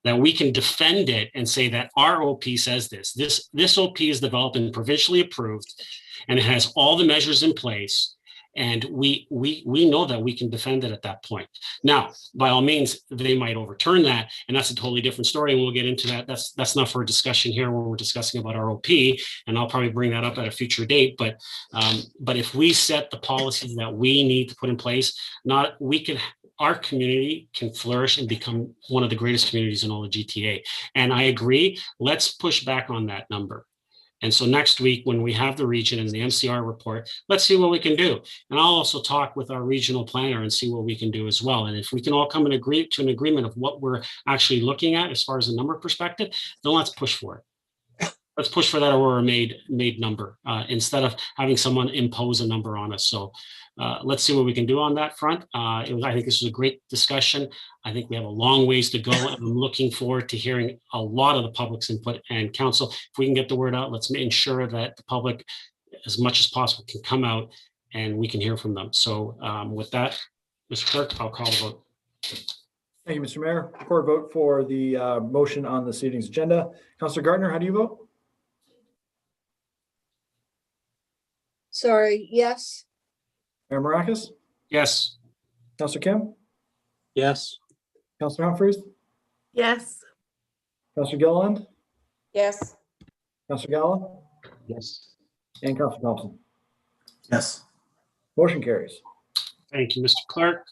that we can defend it and say that our OP says this OP is developed and provincially approved, and it has all the measures in place. And we know that we can defend it at that point. Now, by all means, they might overturn that, and that's a totally different story. And we'll get into that. That's not for a discussion here when we're discussing about our OP, and I'll probably bring that up at a future date. But if we set the policies that we need to put in place, our community can flourish and become one of the greatest communities in all the GTA. And I agree. Let's push back on that number. And so next week, when we have the region and the MCR report, let's see what we can do. And I'll also talk with our regional planner and see what we can do as well. And if we can all come and agree to an agreement of what we're actually looking at as far as a number perspective, then let's push for it. Let's push for that Aurora made number instead of having someone impose a number on us. So let's see what we can do on that front. I think this was a great discussion. I think we have a long ways to go, and I'm looking forward to hearing a lot of the public's input and council. If we can get the word out, let's ensure that the public, as much as possible, can come out and we can hear from them. So with that, Mr. Clerk, I'll call the vote. Thank you, Mr. Mayor. Record vote for the motion on this evening's agenda. Councillor Gardner, how do you vote? Sorry, yes. Mayor Maracus? Yes. Councillor Kim? Yes. Councillor Humphries? Yes. Councillor Gilliland? Yes. Councillor Gallo? Yes. And Councillor Thompson? Yes. Motion carries. Thank you, Mr. Clerk.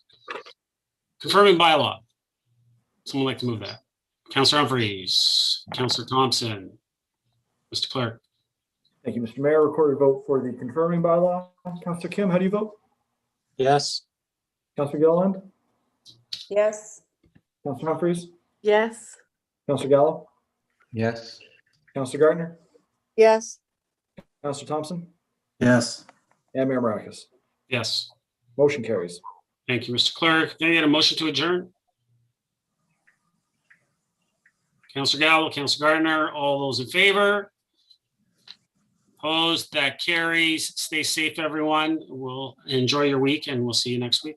Confirming bylaw. Someone like to move that? Councillor Humphries, Councillor Thompson, Mr. Clerk. Thank you, Mr. Mayor. Recorded vote for the confirming bylaw. Councillor Kim, how do you vote? Yes. Councillor Gilliland? Yes. Councillor Humphries? Yes. Councillor Gallo? Yes. Councillor Gardner? Yes. Councillor Thompson? Yes. And Mayor Maracus? Yes. Motion carries. Thank you, Mr. Clerk. Can I get a motion to adjourn? Councillor Gallo, Councillor Gardner, all those in favor? Opposed? That carries. Stay safe, everyone. We'll enjoy your week and we'll see you next week.